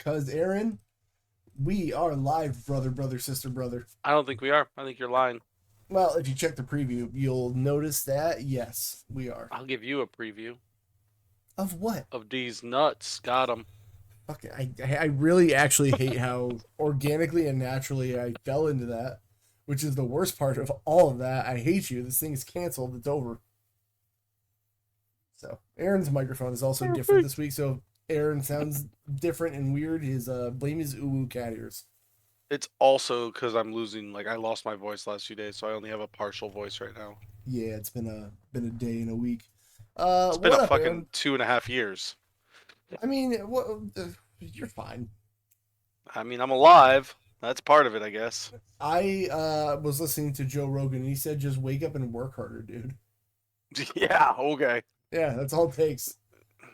Because, Aaron, we are live, brother, sister, brother. I don't think we are. I think you're lying. Well, if you check the preview, you'll notice that, yes, we are. I'll give you a preview. Of what? Of these nuts. Got them. Okay, I really actually hate how organically and naturally I fell into that, which is the worst part of all of that. I hate you. This thing is canceled. It's over. So, Aaron's microphone is also different this week, so Aaron sounds different and weird. Blame his uwu cat ears. It's also because I'm losing, I lost my voice last few days, so I only have a partial voice right now. Yeah, it's been a day and a week. It's been a fucking Aaron? 2.5 years. I mean, you're fine. I mean, I'm alive. That's part of it, I guess. I was listening to Joe Rogan, and he said just wake up and work harder, dude. Yeah, okay. Yeah, that's all it takes.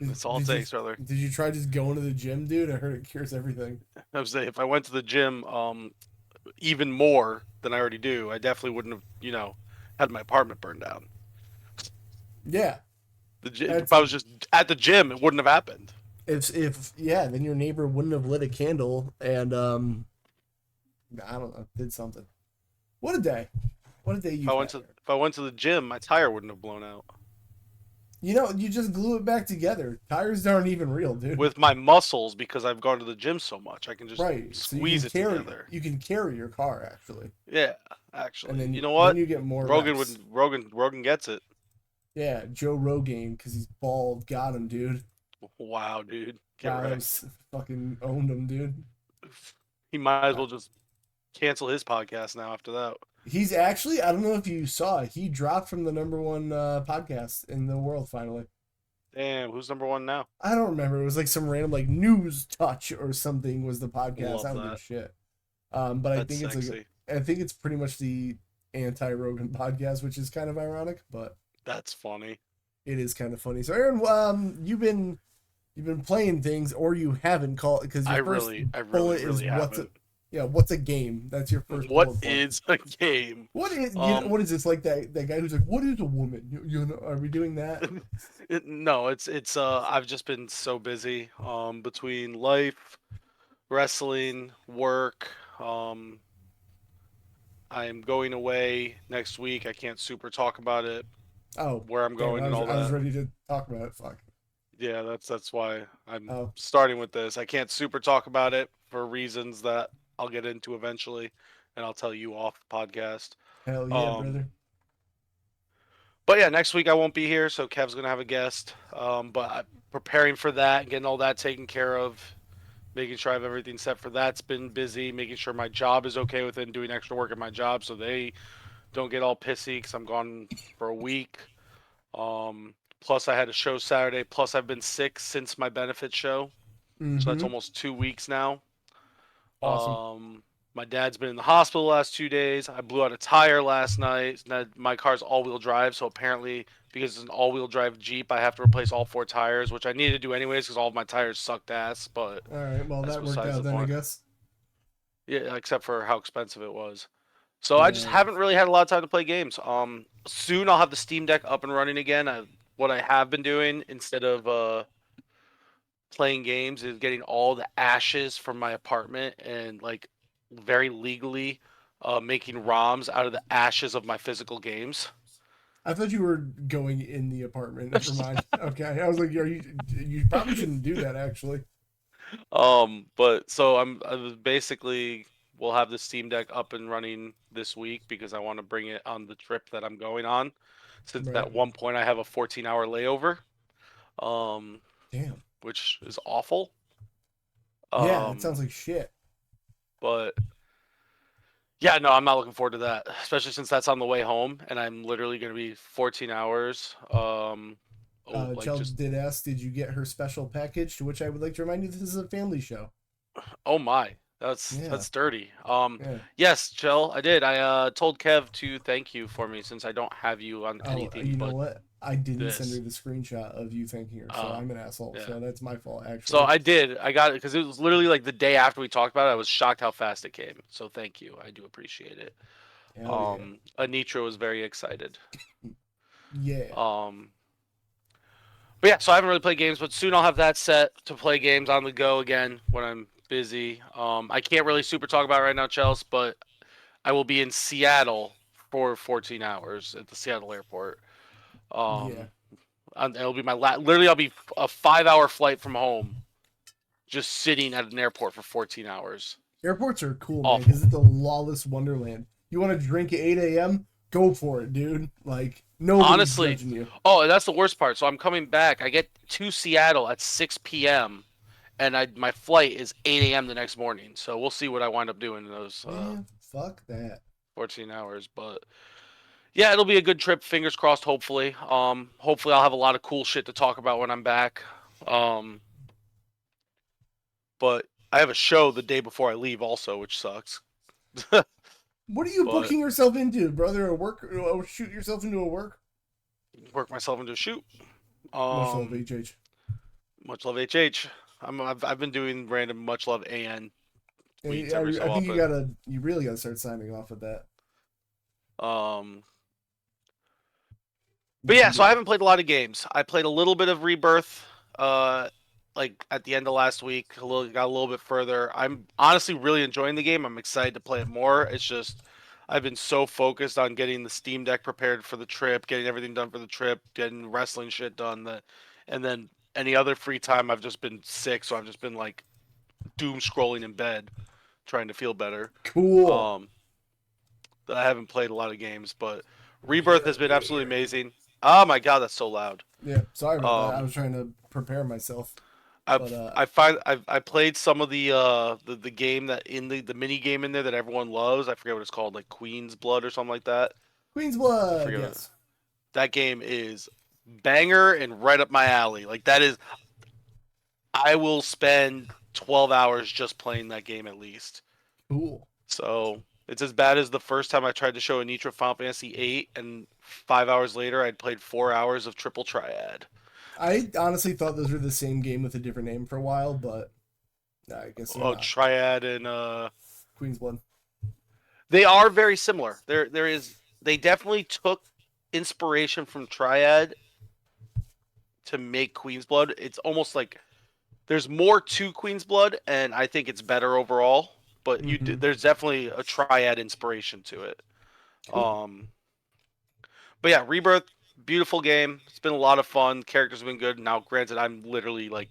That's all it takes, brother. Did you try just going to the gym, dude? I heard it cures everything. I was saying, if I went to the gym even more than I already do, I definitely wouldn't have, had my apartment burned down. Yeah. If I was just at the gym, it wouldn't have happened. Then your neighbor wouldn't have lit a candle and I don't know, did something. What a day. What a day you If I went to the gym, my tire wouldn't have blown out. You just glue it back together. Tires aren't even real, dude. With my muscles, because I've gone to the gym so much, I can just squeeze it together. You can carry your car, actually. Yeah, actually. And then you know what? Then you get more Rogan gets it. Yeah, Joe Rogan, because he's bald, got him, dude. Wow, dude. Fucking owned him, dude. He might as well just cancel his podcast now after that. He's actually, I don't know if you saw, he dropped from the number one podcast in the world finally. Damn, who's number one now? I don't remember. It was like some random News Touch or something was the podcast. I don't give a shit. But That's I think it's pretty much the anti-Rogan podcast, which is kind of ironic, but that's funny. It is kind of funny. So Aaron, you've been playing things, or you haven't called because your first bullet is what's a game? That's your first. What is a game? What is this like that guy who's like, what is a woman? Are we doing that? No, it's I've just been so busy between life, wrestling, work. I am going away next week. I can't super talk about it. Oh, where I'm going and all that. I was ready to talk about it. Fuck. Yeah, that's why I'm starting with this. I can't super talk about it for reasons that I'll get into eventually, and I'll tell you off the podcast. Hell yeah, brother. But yeah, next week I won't be here, so Kev's gonna have a guest. But I'm preparing for that, getting all that taken care of, making sure I have everything set for that's been busy, making sure my job is okay with it, and doing extra work at my job so they don't get all pissy because I'm gone for a week. Plus I had a show Saturday. Plus I've been sick since my benefit show, so that's almost 2 weeks now. Awesome. My dad's been in the hospital the last 2 days. I blew out a tire last night. My car's all-wheel drive, so apparently because it's an all-wheel drive Jeep, I have to replace all 4 tires, which I needed to do anyways because all of my tires sucked ass. But all right, well that worked out then, I guess. Yeah, except for how expensive it was. So I just haven't really had a lot of time to play games. Soon I'll have the Steam Deck up and running again. What I have been doing instead of playing games is getting all the ashes from my apartment and very legally making ROMs out of the ashes of my physical games. I thought you were going in the apartment. Never mind. Okay, I was like, you probably shouldn't do that actually. But so I basically will have the Steam Deck up and running this week because I want to bring it on the trip that I'm going on. Since at one point I have a 14-hour layover. Damn. Which is awful. Yeah, it sounds like shit. But yeah, no, I'm not looking forward to that, especially since that's on the way home, and I'm literally going to be 14 hours. Chelsea did ask, did you get her special package? To which I would like to remind you, this is a family show. Oh my, that's dirty. Yes, Jill, I did. I told Kev to thank you for me since I don't have you on anything. You know what? I didn't send her the screenshot of you thanking her, so I'm an asshole. Yeah. So that's my fault, actually. So I did. I got it because it was literally the day after we talked about it. I was shocked how fast it came. So thank you. I do appreciate it. Anitra was very excited. Yeah. But yeah, so I haven't really played games, but soon I'll have that set to play games on the go again when I'm busy. I can't really super talk about it right now, Chelsea, but I will be in Seattle for 14 hours at the Seattle airport. Yeah. Um, and it'll be my literally I'll be a 5-hour flight from home, just sitting at an airport for 14 hours. Airports are cool, man, Awful. because it's a lawless wonderland. You want to drink at 8 a.m.? Go for it, dude. Like, nobody's Honestly, judging you. oh, and that's the worst part. So I'm coming back. I get to Seattle at 6 p.m. and my flight is 8 a.m. the next morning. So we'll see what I wind up doing in those Man, fuck that. 14 hours. But yeah, it'll be a good trip. Fingers crossed. Hopefully, hopefully I'll have a lot of cool shit to talk about when I'm back. But I have a show the day before I leave, also, which sucks. What are you But booking yourself into, brother? A work? Or shoot yourself into a work? work myself into a shoot. Much love, HH. Much love, HH. I've been doing random much love AN tweets every I so think often. you really gotta start signing off with that. Um, but yeah, so I haven't played a lot of games. I played a little bit of Rebirth, like at the end of last week. Got a little bit further. I'm honestly really enjoying the game. I'm excited to play it more. It's just I've been so focused on getting the Steam Deck prepared for the trip, getting everything done for the trip, getting wrestling shit done. And then any other free time, I've just been sick, so I've just been like doom scrolling in bed, trying to feel better. Cool. Um, I haven't played a lot of games, but Rebirth has been absolutely amazing. Oh my god, that's so loud. Yeah, sorry about that. I Um, was trying to prepare myself, but I played some of the game that in the mini game in there that everyone loves. I forget what it's called, like Queen's Blood or something like that. Queen's I Blood, forget yes. that game is banger and right up my alley. Like that is, I will spend 12 hours just playing that game at least. Cool. So it's as bad as the first time I tried to show a Nitro Final Fantasy 8, and 5 hours later I'd played 4 hours of Triple Triad. I honestly thought those were the same game with a different name for a while, but I guess they're Oh, not. Triad and Queen's Blood. they are very similar. They definitely took inspiration from Triad to make Queen's Blood. It's almost like there's more to Queen's Blood, and I think it's better overall. But Mm-hmm. there's definitely a Triad inspiration to it. Cool. But yeah, Rebirth, beautiful game. It's been a lot of fun. Characters have been good. Now, granted, I'm literally like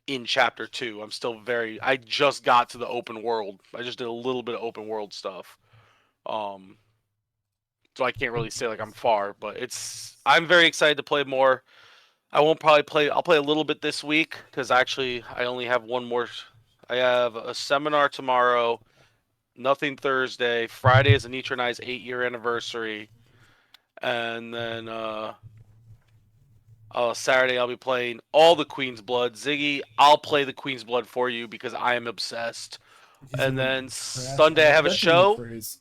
in chapter 2. I'm still very. I just got to the open world. I just did a little bit of open world stuff. Um, so I can't really say like I'm far, but it's. I'm very excited to play more. I won't probably play. I'll play a little bit this week because actually I only have one more. I have a seminar tomorrow. Nothing Thursday. Friday is Anitronai's 8-year anniversary, and then Saturday I'll be playing all the Queen's Blood. Ziggy, I'll play the Queen's Blood for you because I am obsessed. He's And gonna then crash Sunday I out. have a That's a new show. phrase.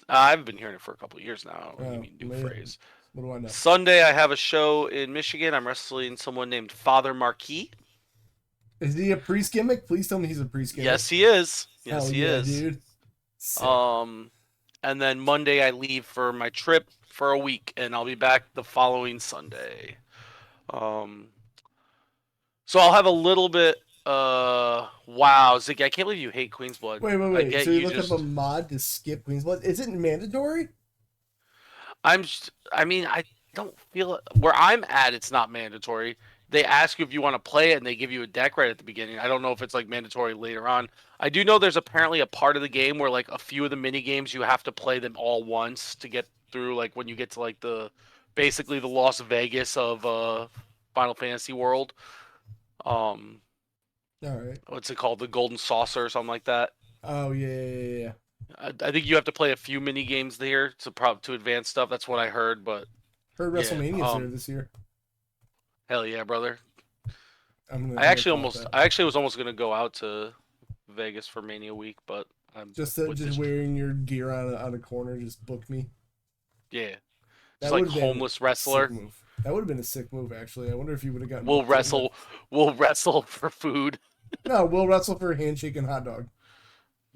I've been hearing it for a couple of years now. What do you Oh, mean new man. phrase? What do I know? Sunday I have a show in Michigan. I'm wrestling someone named Father Marquis. Is he a priest gimmick? Please tell me he's a priest gimmick. Yes, he is. Yes, Hell he yeah, is. dude. Sick. And then Monday I leave for my trip for a week, and I'll be back the following Sunday. Um, so I'll have a little bit. Wow, Ziggy, I can't believe you hate Queen's Blood. I Wait. get So you you looked up a just. mod to skip Queen's Blood? Is it mandatory? I mean, I don't feel where I'm at. It's not mandatory. They ask you if you want to play it, and they give you a deck right at the beginning. I don't know if it's like mandatory later on. I do know there's apparently a part of the game where like a few of the mini games you have to play them all once to get through. Like when you get to like the basically the Las Vegas of Final Fantasy world. Um, All right. what's it called? The Golden Saucer or something like that. Oh yeah. I think you have to play a few mini games there to advance stuff. That's what I heard, but Heard yeah. WrestleMania's there this year. Hell yeah, brother. I'm I gonna actually cop almost that. I actually was almost gonna go out to Vegas for Mania week, but I'm with Just this. wearing your gear on a corner. Just book me. Yeah, just That like would have been homeless a sick wrestler. move. That would have been a sick move, actually. I wonder if you would have gotten We'll booked in there. wrestle. We'll wrestle for food. No, we'll wrestle for a handshake and hot dog.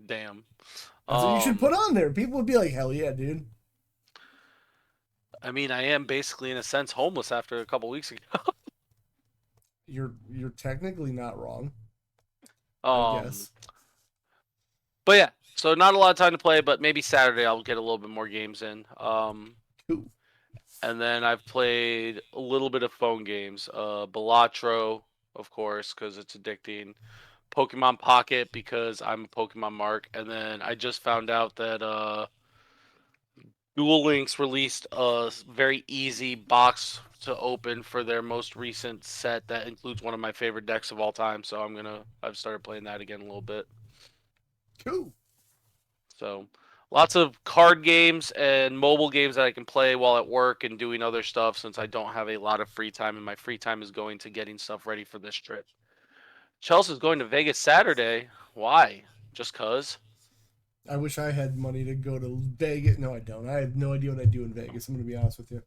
Damn. That's what you should put Um. on there. People would be like, hell yeah, dude. I mean, I am basically in a sense homeless after a couple weeks ago. You're technically not wrong. I Um, guess. but yeah, so not a lot of time to play, but maybe Saturday I'll get a little bit more games in. Cool. And then I've played a little bit of phone games. Balatro, of course, because it's addicting. Pokemon Pocket because I'm a Pokemon mark, and then I just found out that Duel Links released a very easy box to open for their most recent set that includes one of my favorite decks of all time. So I've started playing that again a little bit. Cool. So lots of card games and mobile games that I can play while at work and doing other stuff since I don't have a lot of free time, and my free time is going to getting stuff ready for this trip. Chelsea's going to Vegas Saturday. Why? Just cause? I wish I had money to go to Vegas. No, I don't. I have no idea what I do in Vegas. I'm gonna be honest with you.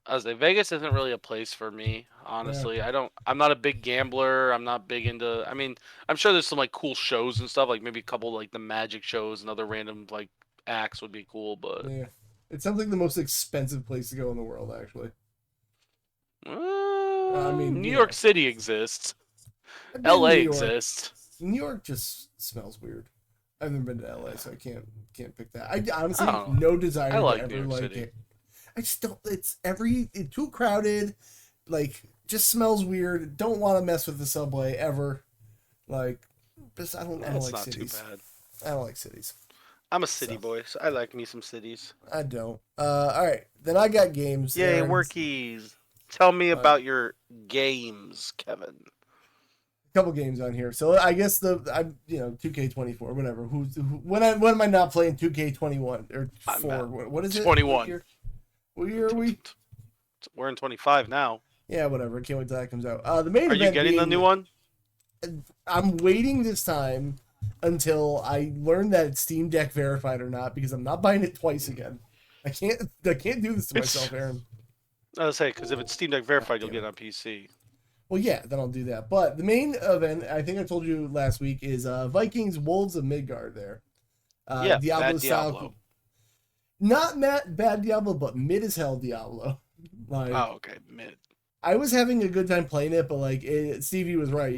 I was like, Vegas isn't really a place for me, Yeah. honestly. I'm not a big gambler. I'm not big into. I mean, I'm sure there's some like cool shows and stuff, like maybe a couple like the magic shows and other random like acts would be cool, but Yeah. It sounds like the most expensive place to go in the world, actually. I mean, New York City exists. I've been to New LA York. exists. New York just smells weird. I've never been to LA, so I can't pick that. I I honestly don't know. no desire I to like New ever York like City. it. I just don't. It's too crowded. Like, just smells weird. Don't want to mess with the subway ever. Like, just I don't That's like not too cities. bad. I don't like cities. I'm a city So boy, so I like me some cities. I don't. All right. Then I got games, Yay, Aaron. workies. Tell me Uh, about your games, Kevin. couple games on here. So I guess 2K24, whatever. When am I not playing 2K21 or I'm 4? at What is it? 21. What year are we? We're in 25 now. Yeah, whatever. Can't wait till that comes out. The main Are you event getting the new being one? I'm waiting this time until I learn that it's Steam Deck verified or not because I'm not buying it twice again. I can't do this to myself, Aaron. I was say because if it's Steam Deck God verified, you'll damn get it. it on PC. Well, yeah, then I'll do that. But the main event, I think I told you last week, is Vikings Wolves of Midgard. There, Yeah, Diablo bad style, Diablo. not bad Diablo, but mid as hell Diablo. Like, Oh, okay, mid. I was having a good time playing it, but like Stevie was right.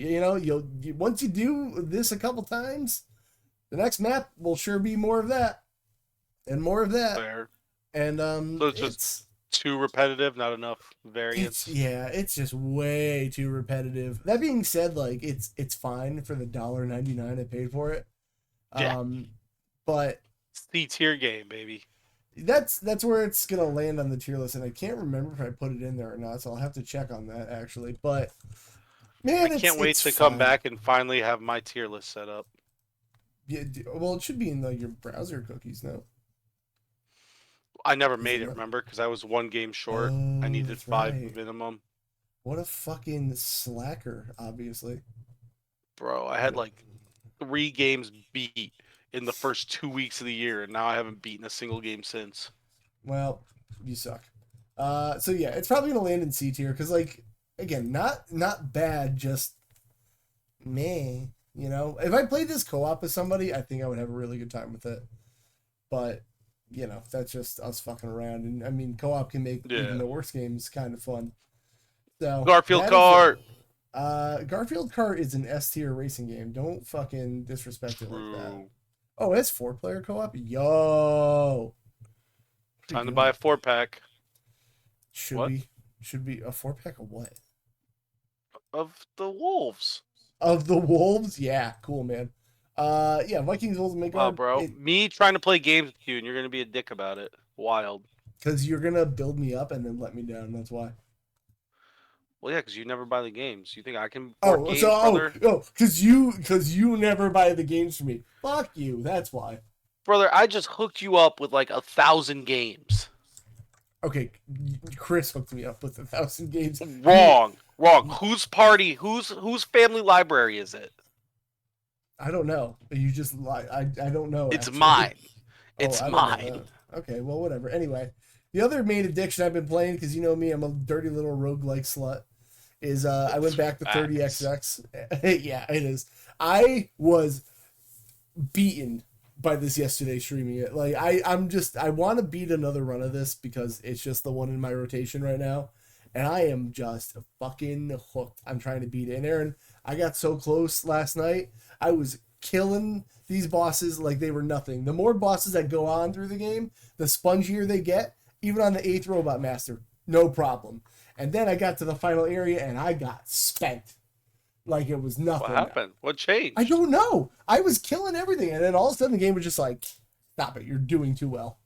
Once you do this a couple times, the next map will sure be more of that and more of that. Fair. And So it's just too repetitive, not enough variance. it's just way too repetitive. That being said, like it's fine for the $1.99 I paid for it. Yeah, But C tier game, baby. that's where it's gonna land on the tier list, and I can't remember if I put it in there or not, so I'll have to check on that actually. But man, I can't wait it's to fine. come back and finally have my tier list set up. Yeah, well, it should be in like your browser cookies now. I never Is made it it, not? remember? Because I was one game short. I Oh, needed that's 5 right. minimum. What a fucking slacker, obviously. Bro, I had like 3 games beat in the first 2 weeks of the year, and now I haven't beaten a single game since. Well, you suck. So yeah, it's probably gonna land in C tier because, like, again, not bad, just meh. If I played this co-op with somebody, I think I would have a really good time with it. But that's just us fucking around, and I mean, co-op can make even Yeah. the worst games kind of fun. So Garfield that is Kart. Garfield Kart is an S tier racing game. Don't fucking disrespect it like that. True. Oh, it's 4-player co-op. Yo, Time to buy a 4-pack should What? be a 4-pack of what? of the Wolves. Of the Wolves? Yeah, cool, man. Yeah, Vikings Wolves make Wow, bro. Me trying to play games with you, and you're gonna be a dick about it. Wild. because you're gonna build me up and then let me down. That's why. Well, yeah, because you never buy the games. You think I can port Oh, games, brother? because you never buy the games for me. Fuck you. That's why. Brother, I just hooked you up with like 1,000 games. Okay, Chris hooked me up with 1,000 games. Wrong. Whose family library is it? I don't know. You just lie. I don't know. It's actually. mine. Oh, It's I don't know mine. that. Okay, well, whatever. Anyway, the other main addiction I've been playing, because you know me, I'm a dirty little roguelike slut, is I went back to 30XX. Yeah, it is. I was beaten by this yesterday streaming it. Like, I want to beat another run of this because it's just the one in my rotation right now. And I am just fucking hooked. I'm trying to beat it. And Aaron, I got so close last night. I was killing these bosses like they were nothing. The more bosses that go on through the game, the spongier they get. Even on the 8th Robot Master, no problem. And then I got to the final area and I got spent. Like it was nothing. What happened? What changed? I don't know. I was killing everything, and then all of a sudden the game was just like, "Stop it! You're doing too well."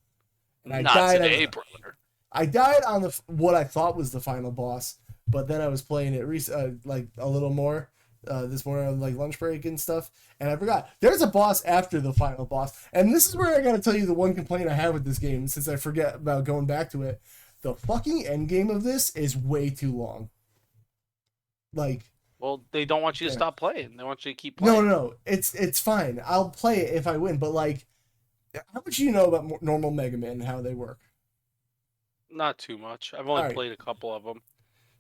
And I died. Today, brother. I died on the what I thought was the final boss, but then I was playing it like a little more this morning on like lunch break and stuff, and I forgot there's a boss after the final boss, and this is where I gotta tell you the one complaint I have with this game since I forget about going back to it. The fucking end game of this is way too long. Like. Well, they don't want you to stop playing. They want you to keep playing. No. It's fine. I'll play it if I win. But like, how much do you know about normal Mega Man and how they work? Not too much. I've only played a couple of them.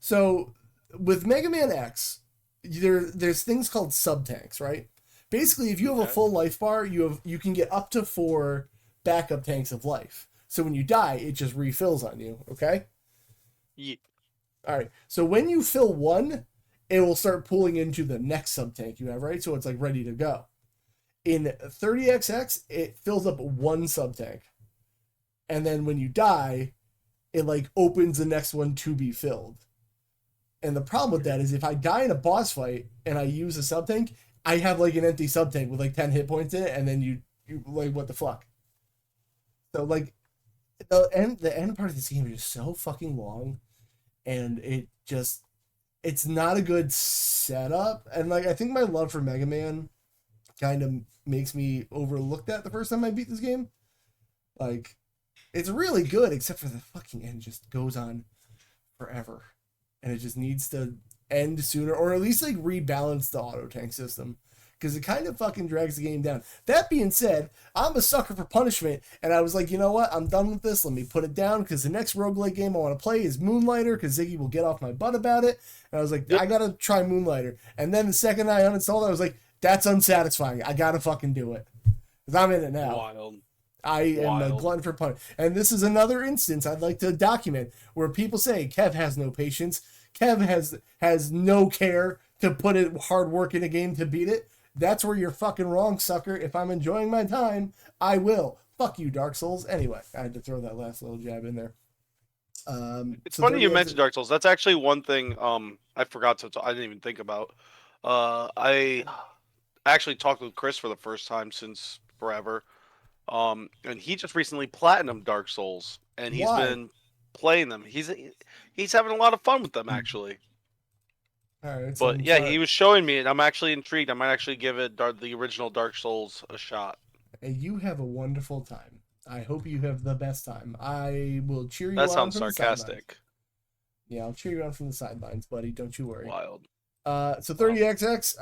So with Mega Man X, there's things called sub tanks, right? Basically, if you have a full life bar, you can get up to 4 backup tanks of life. So when you die, it just refills on you. Okay. Yeah. All right. So when you fill one, it will start pulling into the next sub tank you have, right? So it's like ready to go. In 30XX, it fills up one sub tank. And then when you die, it like opens the next one to be filled. And the problem with that is if I die in a boss fight and I use a sub tank, I have like an empty sub tank with like 10 hit points in it, and then you like, what the fuck? So like the end part of this game is just so fucking long, and it's not a good setup. And like I think my love for Mega Man kind of makes me overlook that the first time I beat this game. Like it's really good, except for the fucking end just goes on forever. And it just needs to end sooner, or at least like rebalance the auto tank system, because it kind of fucking drags the game down. That being said, I'm a sucker for punishment, and I was like, you know what? I'm done with this. Let me put it down, because the next roguelike game I want to play is Moonlighter, because Ziggy will get off my butt about it. And I was like, I gotta try Moonlighter. And then the second I uninstalled it, I was like, that's unsatisfying. I gotta fucking do it, because I'm in it now. Wild. I am a glutton for punishment. And this is another instance I'd like to document where people say Kev has no patience. Kev has no care to put in hard work in a game to beat it. That's where you're fucking wrong, sucker. If I'm enjoying my time, I will. Fuck you, Dark Souls. Anyway, I had to throw that last little jab in there. It's funny you mentioned Dark Souls. That's actually one thing I forgot to. I didn't even think about. I actually talked with Chris for the first time since forever. And he just recently platinumed Dark Souls, and he's been playing them. He's having a lot of fun with them, actually. All right, but yeah, he was showing me, and I'm actually intrigued. I might actually give it the original Dark Souls a shot. And you have a wonderful time. I hope you have the best time. I will cheer you on. That sounds from sarcastic. Yeah, I'll cheer you on from the sidelines, buddy. Don't you worry. Wild. So 30XX,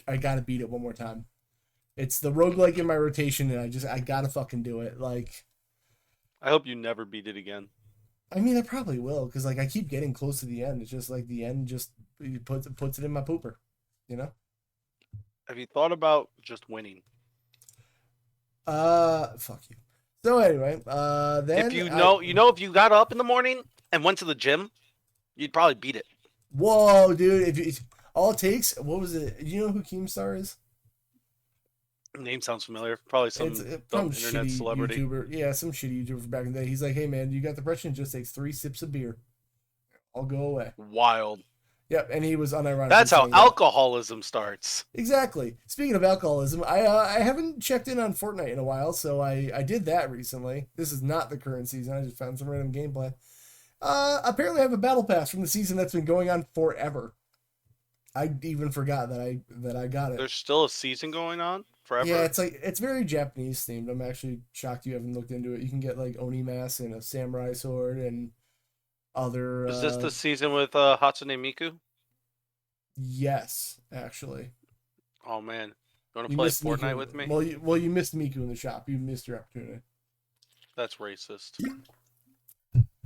I gotta beat it one more time. It's the roguelike in my rotation, and I gotta fucking do it. Like, I hope you never beat it again. I mean, I probably will, because like I keep getting close to the end. It's just like the end just puts it in my pooper, you know. Have you thought about just winning? Fuck you. So anyway, then if if you got up in the morning and went to the gym, you'd probably beat it. Whoa, dude! If all it takes, what was it? You know who Keemstar is? Name sounds familiar. Probably some internet celebrity. YouTuber. Yeah, some shitty YouTuber back in the day. He's like, hey man, you got depression? It just takes 3 sips of beer. I'll go away. Wild. Yep, and he was unironic. That's how alcoholism starts. Exactly. Speaking of alcoholism, I haven't checked in on Fortnite in a while, so I did that recently. This is not the current season. I just found some random gameplay. Apparently I have a battle pass from the season that's been going on forever. I even forgot that I got it. There's still a season going on forever? Yeah, it's very Japanese themed. I'm actually shocked you haven't looked into it. You can get like Oni mask and a samurai sword and other... Is this the season with Hatsune Miku? Yes, actually. Oh man. You want to play Fortnite Miku. with me? Well, you missed Miku in the shop. You missed your opportunity. That's racist.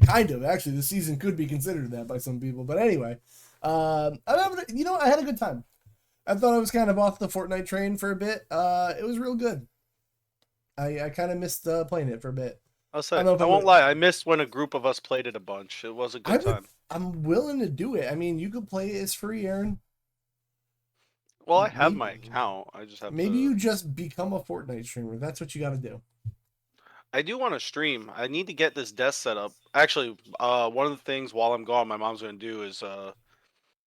Kind of, actually. The season could be considered that by some people. But anyway, I had a good time. I thought I was kind of off the Fortnite train for a bit. It was real good. I kind of missed playing it for a bit. I won't lie. I missed when a group of us played it a bunch. It was a good time. I'm willing to do it. I mean, you could play it. It's free, Aaron. Well, I have Maybe, my account. I just have maybe to. you just become a Fortnite streamer. That's what you got to do. I do want to stream. I need to get this desk set up. Actually, one of the things while I'm gone, my mom's gonna do is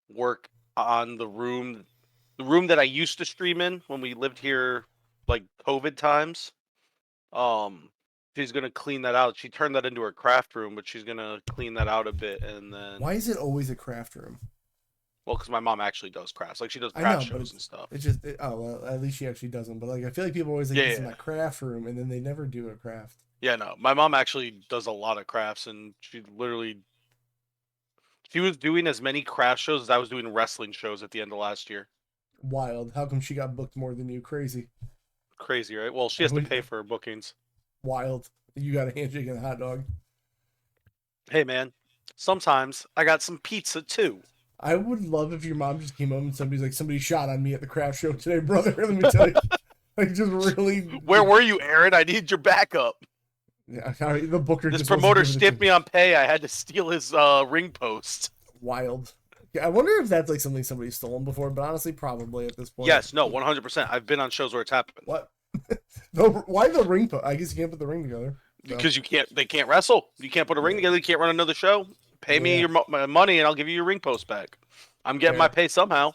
work on the room that I used to stream in when we lived here, like COVID times. Um, she's gonna clean that out. She turned that into her craft room, but she's gonna clean that out a bit, and Why then, is it always a craft room? well, because my mom actually does crafts, like she does I craft know, but shows and stuff. it's just oh well, at least she actually doesn't. But like I feel like people always like Yeah, this is yeah, my craft room, and then they never do a craft. yeah. No, my mom actually does a lot of crafts, and she was doing as many craft shows as I was doing wrestling shows at the end of last year. Wild. How come she got booked more than you? Crazy. Crazy, right? Well, she I has to would, pay for her bookings. wild. You got a handshake and a hot dog. Hey, man, sometimes I got some pizza too. I would love if your mom just came home and somebody's like, somebody shot on me at the craft show today, brother. Let me tell you. Like, just really. Where were you, Aaron? I need your backup. Yeah, the booker This just promoter stiffed me on pay. I had to steal his ring post. Wild. Yeah, I wonder if that's like something somebody's stolen before, but honestly, probably at this point. Yes, no, 100%. I've been on shows where it's happened. What? Why the ring post? I guess you can't put the ring together. So. Because they can't wrestle. You can't put a ring together. You can't run another show. Pay me your my money and I'll give you your ring post back. I'm getting my pay somehow.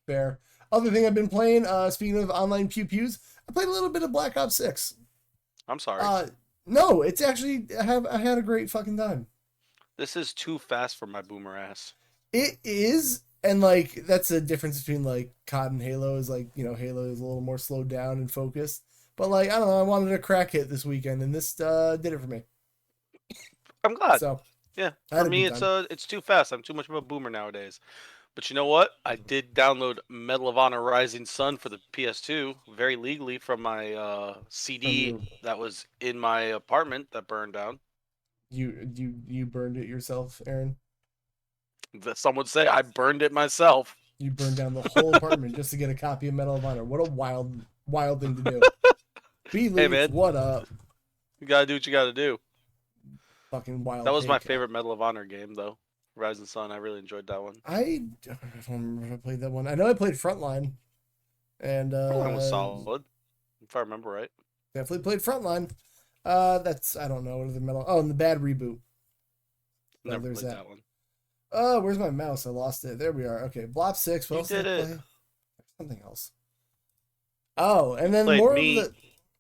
Fair. Other thing I've been playing, speaking of online pew-pews, I played a little bit of Black Ops 6. I'm sorry. No, it's actually, I had a great fucking time. This is too fast for my boomer ass. It is, and like, that's the difference between like COD and Halo is like, Halo is a little more slowed down and focused. But like, I don't know, I wanted a crack hit this weekend, and this did it for me. I'm glad. So, yeah, for me, it's too fast. I'm too much of a boomer nowadays. But you know what? I did download Medal of Honor Rising Sun for the PS2 very legally from my CD that was in my apartment that burned down. You burned it yourself, Aaron? Some would say I burned it myself. You burned down the whole apartment just to get a copy of Medal of Honor. What a wild thing to do. Hey, man. What up? You gotta do what you gotta do. Fucking wild. That was my favorite Medal of Honor game, though. Rising Sun. I really enjoyed that one. I don't remember if I played that one. I know I played Frontline. And Frontline was solid, if I remember right. Definitely played Frontline. That's, I don't know, what are the Medal? Oh, and the Bad Reboot. Never played that one. Oh, where's my mouse? I lost it. There we are. Okay, Blob 6. What else did I play? Something else. Oh, and then more of the...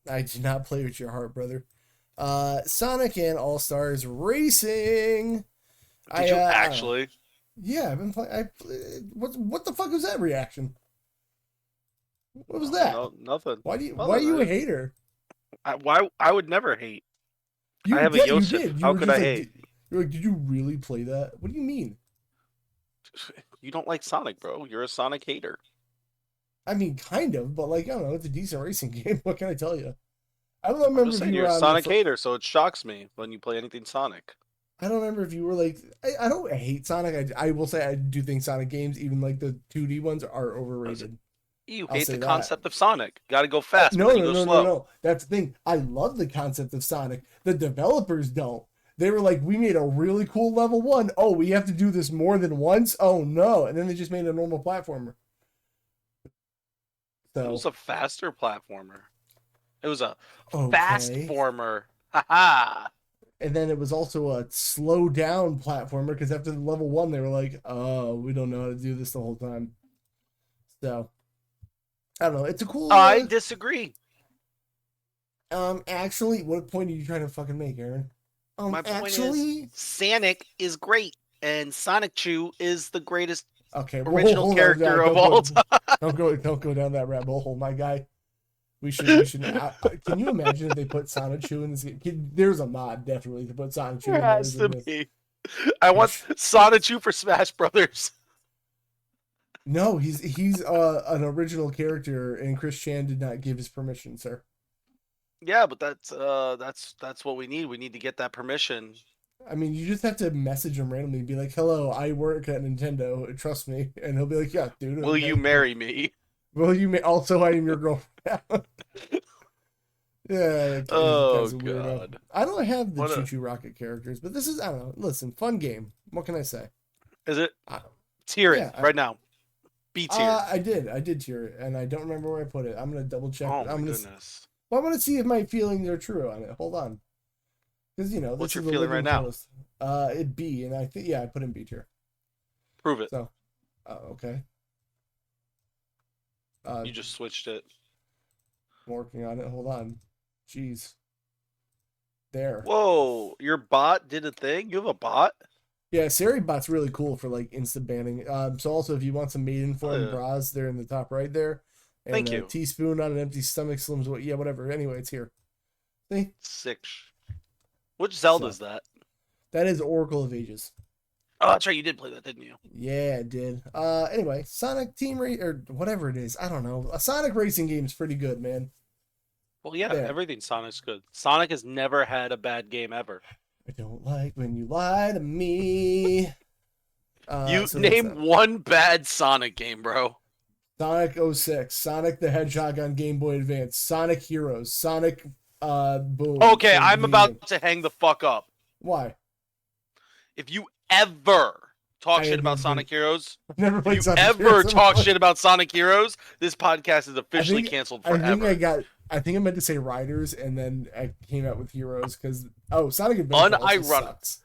I did not play with your heart, brother. Sonic and All-Stars Racing. Did you actually? Yeah, I've been playing. What the fuck was that reaction? What was that? No, nothing. Why are you a hater? I would never hate. I have a Yosef. How could I hate? You're like, did you really play that? What do you mean? You don't like Sonic, bro. You're a Sonic hater. I mean, kind of, but like, I don't know. It's a decent racing game. What can I tell you? I don't remember if you're a Sonic hater, so it shocks me when you play anything Sonic. I don't remember if you were like, I don't hate Sonic. I will say I do think Sonic games, even like the 2D ones, are overrated. You hate the concept of Sonic. Got to go fast. No. That's the thing. I love the concept of Sonic. The developers don't. They were like, we made a really cool level 1. Oh, we have to do this more than once? Oh, no. And then they just made a normal platformer. So, it was a faster platformer. It was a fast-former. Ha-ha! And then it was also a slow down platformer because after the level 1, they were like, oh, we don't know how to do this the whole time. So, I don't know. It's a cool... I disagree. Actually, what point are you trying to fucking make, Aaron? My point is, Sonic is great, and Sonic Chew is the greatest original character of all time. Don't go down that rabbit hole, my guy. We should. Can you imagine if they put Sonic Chew in this game? There's a mod definitely to put Sonic Chew in there. Has to be. I want Sonic Chew for Smash Brothers. No, he's an original character, and Chris Chan did not give his permission, sir. Yeah, but that's what we need. We need to get that permission. I mean, you just have to message him randomly and be like, "Hello, I work at Nintendo. Trust me," and he'll be like, "Yeah, dude." Will you marry me? Will you also? I am your girlfriend. Yeah. Oh god. I don't have the Choo Choo Rocket characters, but this is, I don't know. Listen, fun game. What can I say? Is it? Let's hear it right now. B tier. I did tier it, and I don't remember where I put it. I'm gonna double check. Oh my goodness. Well, I'm gonna see if my feelings are true on it. Hold on, because What's your feeling right now? It B, and I think I put in B tier. Prove it. So, okay. You just switched it. I'm working on it. Hold on. Jeez. There. Whoa, your bot did a thing? You have a bot? Yeah, Sari bot's really cool for like instant banning. So also if you want some maiden form bras, they're in the top right there. And Thank you. Teaspoon on an empty stomach, slims. Yeah, whatever. Anyway, it's here. See? Sick. Which Zelda is that? That is Oracle of Ages. Oh, that's right. You did play that, didn't you? Yeah, it did. Anyway, Sonic Team or whatever it is. I don't know. A Sonic racing game is pretty good, man. Well, yeah, everything Sonic's good. Sonic has never had a bad game ever. I don't like when you lie to me. You name one bad Sonic game, bro. Sonic 06, Sonic the Hedgehog on Game Boy Advance, Sonic Heroes, Sonic Boom. Okay, I'm about to hang the fuck up. Why? If you ever talk shit about Sonic Heroes, talk shit about Sonic Heroes, this podcast is officially canceled forever. I think I meant to say Riders, and then I came out with Heroes because Sonic Adventure sucks.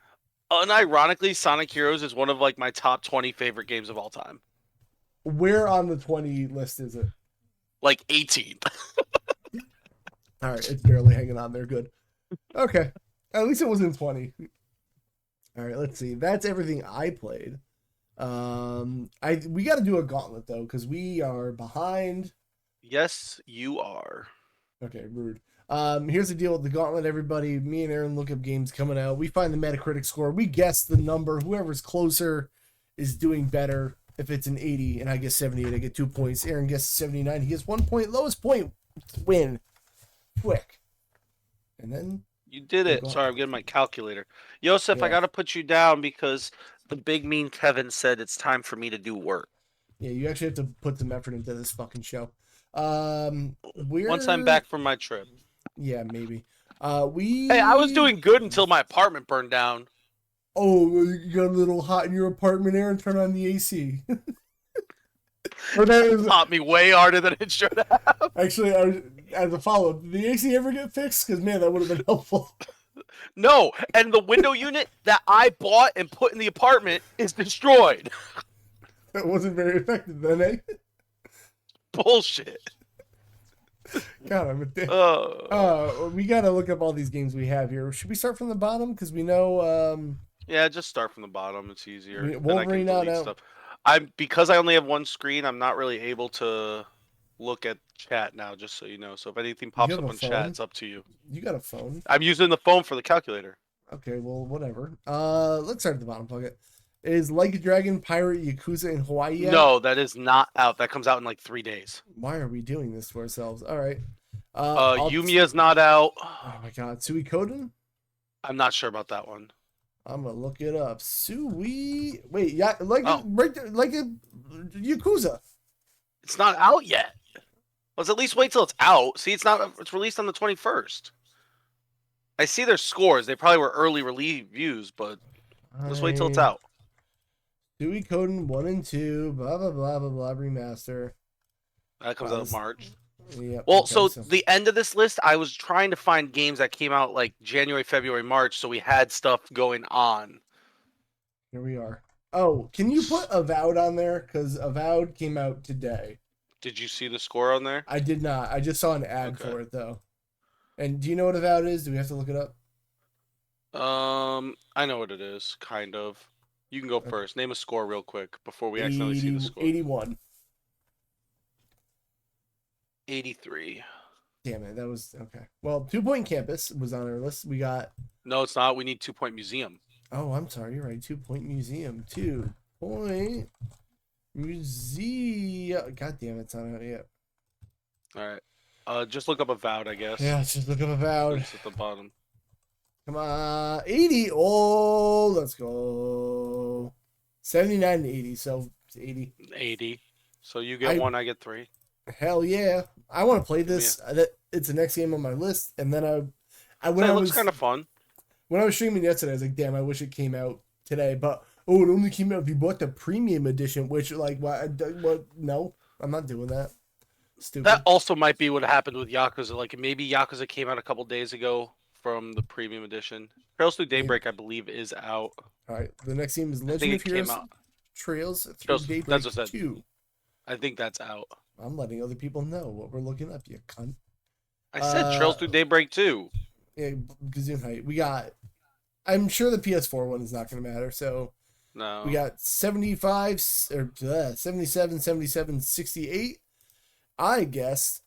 Unironically, Sonic Heroes is one of like my top 20 favorite games of all time. Where on the 20 list is it? Like 18. All right, it's barely hanging on there. Good. Okay, at least it wasn't 20. All right, let's see. That's everything I played. We got to do a gauntlet though because we are behind. Yes, you are. Okay, rude. Here's the deal with the gauntlet, everybody. Me and Aaron look up games coming out. We find the Metacritic score. We guess the number. Whoever's closer is doing better. If it's an 80 and I guess 78, I get 2 points. Aaron guesses 79. He gets 1 point. Lowest point win. Quick. And then you did it. Sorry, I'm getting my calculator. Yosef, yeah. I got to put you down because the big mean Kevin said it's time for me to do work. Yeah, you actually have to put some effort into this fucking show. Once I'm back from my trip. Yeah, maybe. Hey, I was doing good until my apartment burned down. Oh, you got a little hot in your apartment, Aaron? Turn on the AC. Or that is popped me way harder than it should have. Actually, as a follow-up, did the AC ever get fixed? Because, man, that would have been helpful. No, and the window unit that I bought and put in the apartment is destroyed. That wasn't very effective then, eh? Bullshit. God, I'm a dick. We gotta look up all these games we have here. Should we start from the bottom? Because we know. Yeah, just start from the bottom. It's easier. Wolverine out. Because I only have one screen. I'm not really able to look at chat now. Just so you know. So if anything pops up on chat, it's up to you. You got a phone? I'm using the phone for the calculator. Okay, well, whatever. Let's start at the bottom. Plug it. Is Like a Dragon Pirate Yakuza in Hawaii yet? No, that is not out. That comes out in like 3 days. Why are we doing this to ourselves? All right. Yumiya's not out. Oh my god. Suikoden? I'm not sure about that one. I'm gonna look it up. Wait, yeah, right there, like a Yakuza. It's not out yet. Let's at least wait till it's out. See, it's released on the 21st. I see their scores. They probably were early reviews, but let's wait till it's out. Suikoden 1 and 2, blah blah blah blah blah remaster. That comes out in March. Yep, well, okay, so the end of this list, I was trying to find games that came out like January, February, March, so we had stuff going on. Here we are. Oh, can you put Avowed on there? Because Avowed came out today. Did you see the score on there? I did not. I just saw an ad for it, though. And do you know what Avowed is? Do we have to look it up? I know what it is, kind of. You can go first. Name a score real quick before we accidentally see the score. 81. 83. Damn it, that was okay. Well, 2 Point Campus was on our list. We got. No, it's not. We need 2 Point Museum. Oh, I'm sorry. You're right. 2 Point Museum. 2 Point Museum. God damn it, it's not out yet. All right. Just look up Avowed, I guess. Yeah, just look up Avowed. It's at the bottom. Come on, 80. Oh, let's go. 79 to 80, so 80. 80. So you get 1, I get 3. Hell yeah! I want to play this. It's the next game on my list, and then it looks kind of fun. When I was streaming yesterday, I was like, "Damn, I wish it came out today." But Oh, it only came out if you bought the premium edition, which like what? No, I'm not doing that. Stupid. That also might be what happened with Yakuza. Like maybe Yakuza came out a couple days ago from the premium edition. Trails Through Daybreak, I believe, is out. All right, the next game is I think Legend of it came Heroes out. Trails Through Daybreak That's what I said. 2. I think that's out. I'm letting other people know what we're looking up, you cunt. I said Trails Through Daybreak 2. Yeah, Gazoon Height. We got. I'm sure the PS4 one is not going to matter. So No. we got 75 or 77, 77, 68. I guessed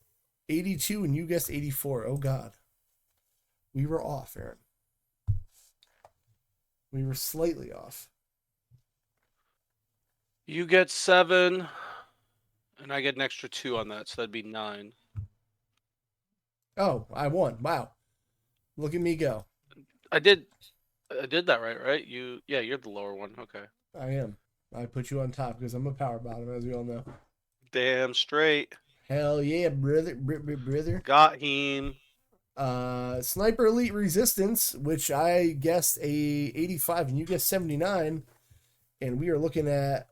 82 and you guessed 84. Oh God, we were off, Aaron. We were slightly off. You get 7, and I get an extra 2 on that, so that'd be 9. Oh, I won! Wow, look at me go. I did that right? You're the lower one. Okay. I am. I put you on top because I'm a power bottom, as we all know. Damn straight. Hell yeah, brother. Got him. Sniper Elite Resistance, which I guessed a 85 and you guessed 79, and we are looking at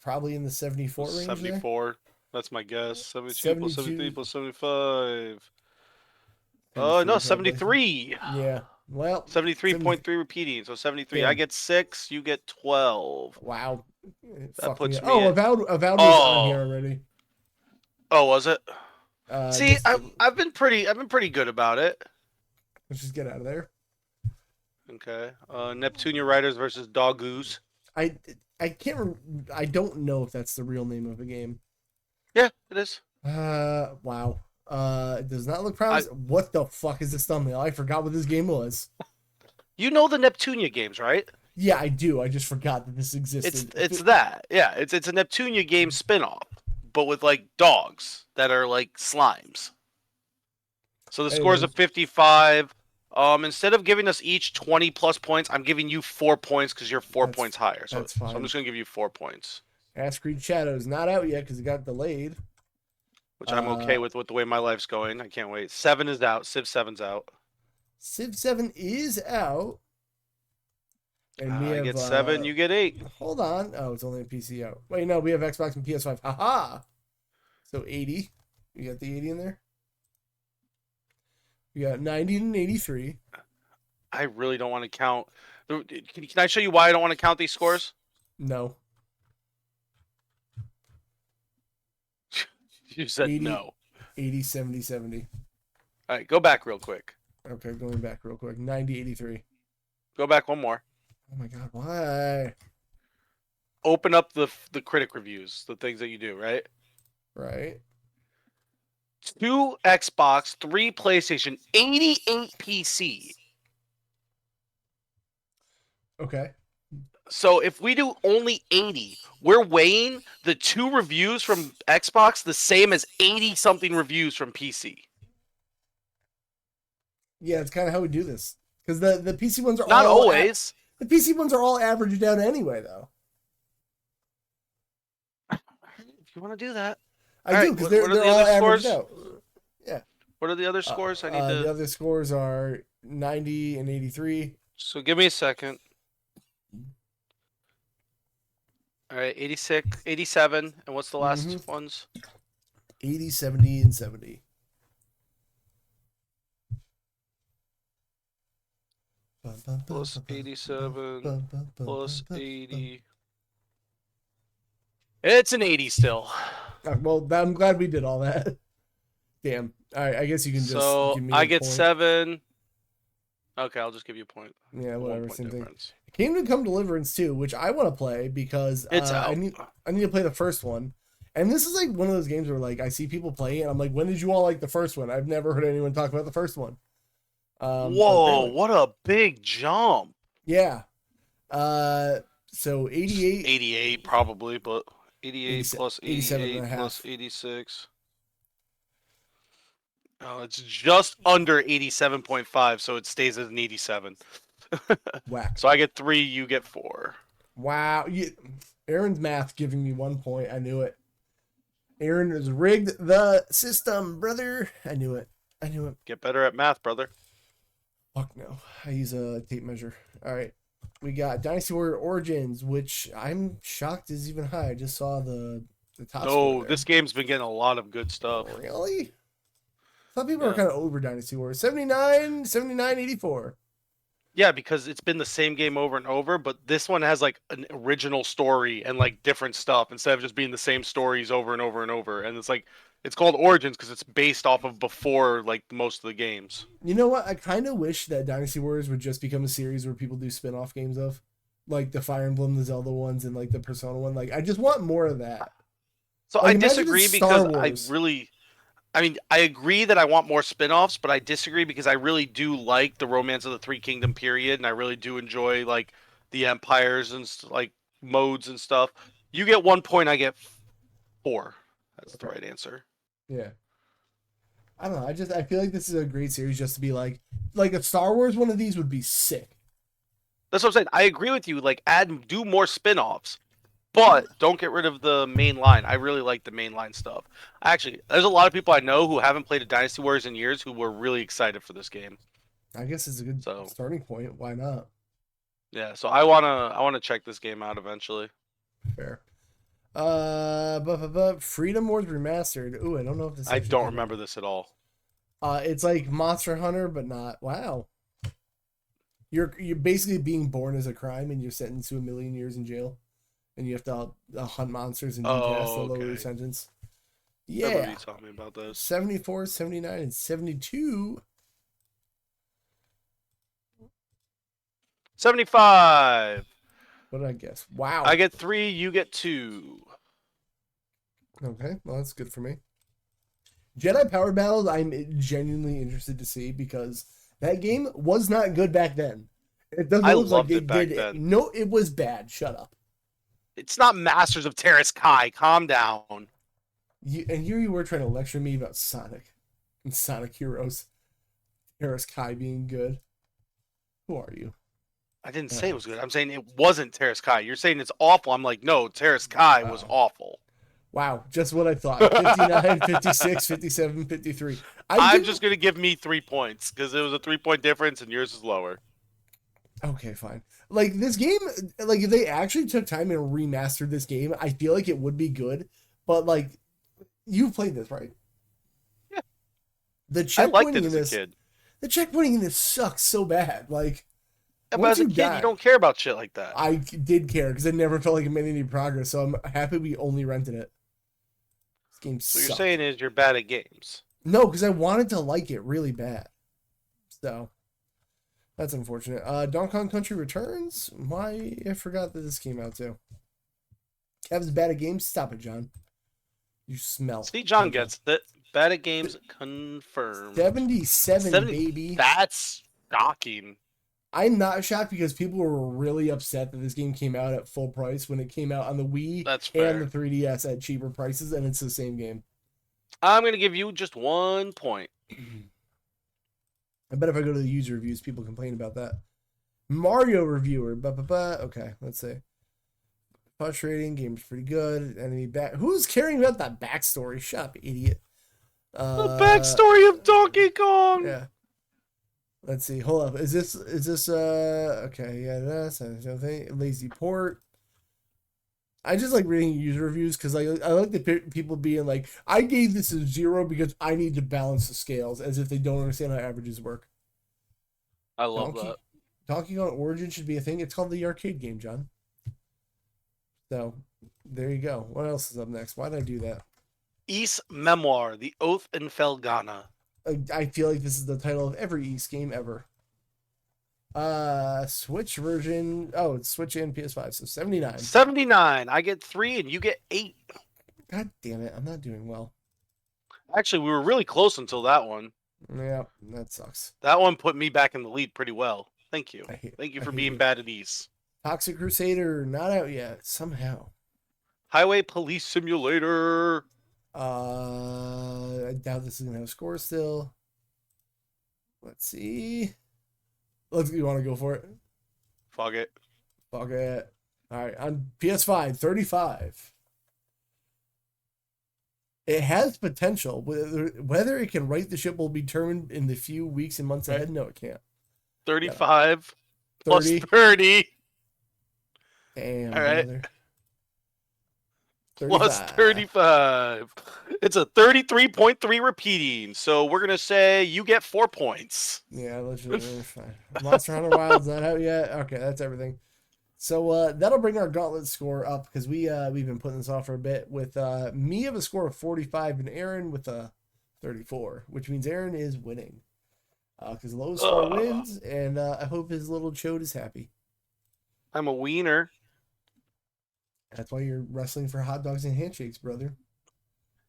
probably in the 74 range. 74. There. That's my guess. 72 plus 73 plus 75. Oh no, 73. Yeah. Well, 73.3 repeating, so 73. Yeah. I get 6, you get 12. Wow. That puts me. Avowed was on here already. Oh, was it? See, I've been pretty good about it. Let's just get out of there. Okay. Neptunia Riders versus Doggoose. I can't. I don't know if that's the real name of the game. Yeah, it is. Wow. It does not look promising. What the fuck is this thumbnail? I forgot what this game was. You know the Neptunia games, right? Yeah, I do. I just forgot that this existed. It's that. Yeah, it's a Neptunia game spin-off, but with like dogs that are like slimes. So the score's a 55. Instead of giving us each 20 plus points, I'm giving you 4 points because you're 4 points higher. So, that's fine. So I'm just gonna give you 4 points. Ash Creed Shadow's not out yet because it got delayed. Which I'm okay with the way my life's going. I can't wait. 7 is out. Civ 7's out. Civ 7 is out. And we have, I get 7, you get 8. Hold on. Oh, it's only a PC out. Wait, no, we have Xbox and PS5. Haha. So 80. You got the 80 in there? We got 90 and 83. I really don't want to count. Can I show you why I don't want to count these scores? No. You said 80, no. 80, 70, 70. All right, go back real quick. Okay, going back real quick. 90, 83. Go back one more. Oh my God, why? Open up the critic reviews, the things that you do, right? Right. 2 Xbox, 3 PlayStation, 88 PC. Okay. So if we do only 80, we're weighing the 2 reviews from Xbox the same as 80-something reviews from PC. Yeah, it's kind of how we do this. Because the PC ones are not always. The PC ones are all averaged out anyway, though. If you want to do that. I do, because they're all averaged out. Yeah. What are the other scores? The other scores are 90 and 83. So give me a second. All right, 86, 87, and what's the last ones? 80, 70, and 70. Plus 87, plus 80. It's an 80 still. Well, I'm glad we did all that. Damn. All right, I guess you can just give me I get point. 7. Okay, I'll just give you a point. Yeah, whatever. Same thing. Kingdom Come Deliverance 2, which I want to play because I need to play the first one. And this is like one of those games where like I see people play and I'm like, when did you all like the first one? I've never heard anyone talk about the first one. Whoa, what a big jump. Yeah. So 88. 88 probably, but 88 plus 88 plus 86. Oh, it's just under 87.5, so it stays as an 87. Whack. So I get 3, you get 4. Wow. Aaron's math giving me 1 point. I knew it. Aaron has rigged the system, brother. I knew it. Get better at math, brother. Fuck no. I use a tape measure. All right. We got Dynasty Warrior Origins, which I'm shocked is even high. I just saw the top score No, there. this game's been getting a lot of good stuff. Really? I thought people were kind of over Dynasty Warriors. 79, 79, 84. Yeah, because it's been the same game over and over, but this one has like an original story and like different stuff instead of just being the same stories over and over and over. And it's called Origins because it's based off of before like most of the games. You know what? I kind of wish that Dynasty Warriors would just become a series where people do spin-off games of. Like the Fire Emblem, the Zelda ones, and like the Persona one. Like, I just want more of that. So like, I disagree because I agree that I want more spin-offs, but I disagree because I really do like the Romance of the Three Kingdom period, and I really do enjoy like the empires and like modes and stuff. You get 1 point, I get 4. That's the right answer. Yeah. I don't know. I feel like this is a great series just to be like a Star Wars one of these would be sick. That's what I'm saying. I agree with you. Like, do more spin-offs, but don't get rid of the main line. I really like the main line stuff. Actually, there's a lot of people I know who haven't played a Dynasty Warriors in years who were really excited for this game. I guess it's a good starting point. Why not? Yeah, so I wanna check this game out eventually. Fair. Freedom Wars Remastered. Ooh, I don't know if this. I don't remember this at all. It's like Monster Hunter, but not. Wow. You're basically being born as a crime, and you're sentenced to 1 million years in jail, and you have to hunt monsters and detest to lower your sentence. Yeah. Everybody taught me about those. 74, 79, and 72. 75. What did I guess? Wow. I get 3, you get 2. Okay, well, that's good for me. Jedi Power Battles, I'm genuinely interested to see because that game was not good back then. It doesn't look like they did it. No, it was bad. Shut up. It's not Masters of Terrace Kai. Calm down. And here you were trying to lecture me about Sonic and Sonic Heroes. Terrace Kai being good. Who are you? I didn't say it was good. I'm saying it wasn't Terrace Kai. You're saying it's awful. I'm like, no, Terrace Kai was awful. Wow, just what I thought. 59, 56, 57, 53. I'm just going to give me 3 points because it was a 3-point difference and yours is lower. Okay, fine. Like, this game, like, if they actually took time and remastered this game, I feel like it would be good. But, like, you've played this, right? Yeah. The checkpointing in this, kid. The checkpointing in this sucks so bad. Like, but as a kid, you don't care about shit like that. I did care because I never felt like it made any progress, so I'm happy we only rented it. This game sucked. What you're saying is you're bad at games. No, because I wanted to like it really bad. So, that's unfortunate. Donkey Kong Country Returns? Why? I forgot that this came out too. Kev's bad at games? Stop it, John. You smell. See, John gets that. Bad at games confirmed. 77, baby. That's shocking. I'm not shocked because people were really upset that this game came out at full price when it came out on the Wii and the 3DS at cheaper prices, and it's the same game. I'm going to give you just 1 point. I bet if I go to the user reviews, people complain about that. Mario reviewer. Okay, let's see. Frustrating. Game's pretty good. Enemy back. Who's caring about that backstory? Shut up, idiot. The backstory of Donkey Kong. Yeah. Let's see. Hold up. Is this okay, yeah, that's something. Lazy port. I just like reading user reviews because I like the people being like, I gave this a 0 because I need to balance the scales, as if they don't understand how averages work. I love that. Donkey Kong Origin should be a thing. It's called the arcade game, John. So there you go. What else is up next? Why did I do that? Ys Memoir: The Oath in Felghana. I feel like this is the title of every Ys game ever. Switch version. Oh, it's Switch and PS5, so 79. 79. I get 3 and you get 8. God damn it, I'm not doing well. Actually, we were really close until that one. Yeah, that sucks. That one put me back in the lead pretty well. Thank you. Thank you for being bad at Ys. Toxic Crusader, not out yet, somehow. Highway Police Simulator. I doubt this is gonna have a score still. Let's see. You want to go for it? Fuck it. Fuck it. All right, on PS5, 35. It has potential. Whether it can right the ship will be determined in the few weeks and months ahead. No, it can't. 35. Plus 30. 30. Damn, All right. brother. Plus 35. 35. It's a 33.3 repeating. So we're going to say you get 4 points. Yeah, that's fine. Monster Hunter Wild's not out yet. Okay, that's everything. So that'll bring our gauntlet score up because we've been putting this off for a bit with me of a score of 45 and Aaron with a 34, which means Aaron is winning. Because lowest score wins, and I hope his little chode is happy. I'm a wiener. That's why you're wrestling for hot dogs and handshakes, brother.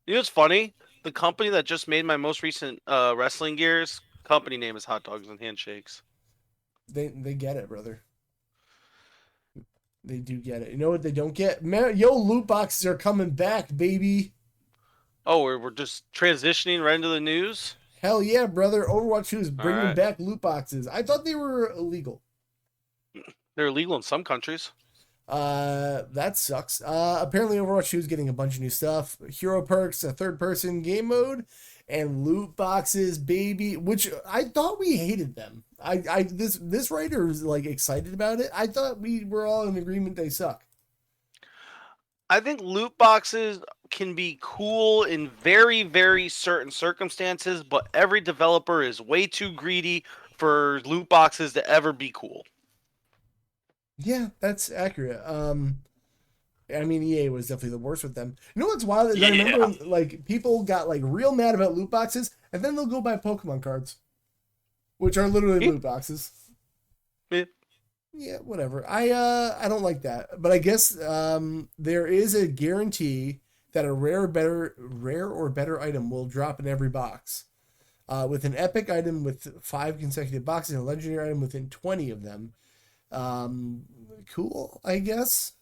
You know what's funny? The company that just made my most recent wrestling gears, company name is Hot Dogs and Handshakes. They get it, brother. They do get it. You know what they don't get? Yo, loot boxes are coming back, baby. Oh, we're just transitioning right into the news? Hell yeah, brother. Overwatch 2 is bringing right. back loot boxes. I thought they were illegal. They're illegal in some countries. That sucks. Apparently Overwatch 2 is getting a bunch of new stuff. Hero perks, a third-person game mode, and loot boxes, baby, which I thought we hated them. This writer is like excited about it. I thought we were all in agreement they suck. I think loot boxes can be cool in very, very certain circumstances, but every developer is way too greedy for loot boxes to ever be cool. Yeah, that's accurate. I mean, EA was definitely the worst with them. You know what's wild is I remember like people got like real mad about loot boxes, and then they'll go buy Pokemon cards, which are literally loot boxes. Yeah, whatever. I don't like that, but I guess there is a guarantee that a rare or better item will drop in every box. With an epic item with 5 consecutive boxes and a legendary item within 20 of them. Cool, I guess.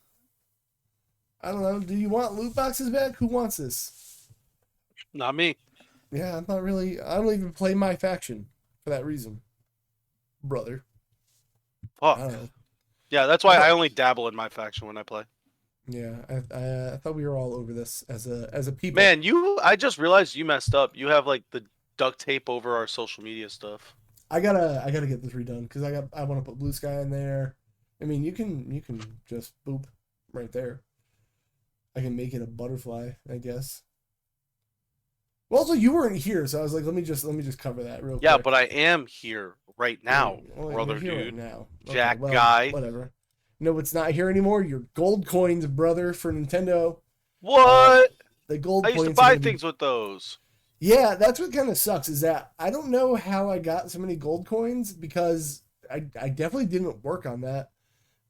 I don't know. Do you want loot boxes back? Who wants this? Not me. Yeah, I'm not really. I don't even play my faction for that reason, brother. Fuck. Yeah, that's why I only dabble in my faction when I play. Yeah, I thought we were all over this as a people. Man, I just realized you messed up. You have like the duct tape over our social media stuff. I gotta get this redone because I want to put blue sky in there. I mean, you can just boop right there. I can make it a butterfly, I guess. Well, also you weren't here, so I was like, let me just cover that real quick. Yeah, but I am here right now, well, brother, here dude. right now. Jack well, guy. Whatever. You know what's not here anymore? Your gold coins, brother, for Nintendo. What? The gold I coins. used to buy things with those. Yeah, that's what kind of sucks is that I don't know how I got so many gold coins because I definitely didn't work on that.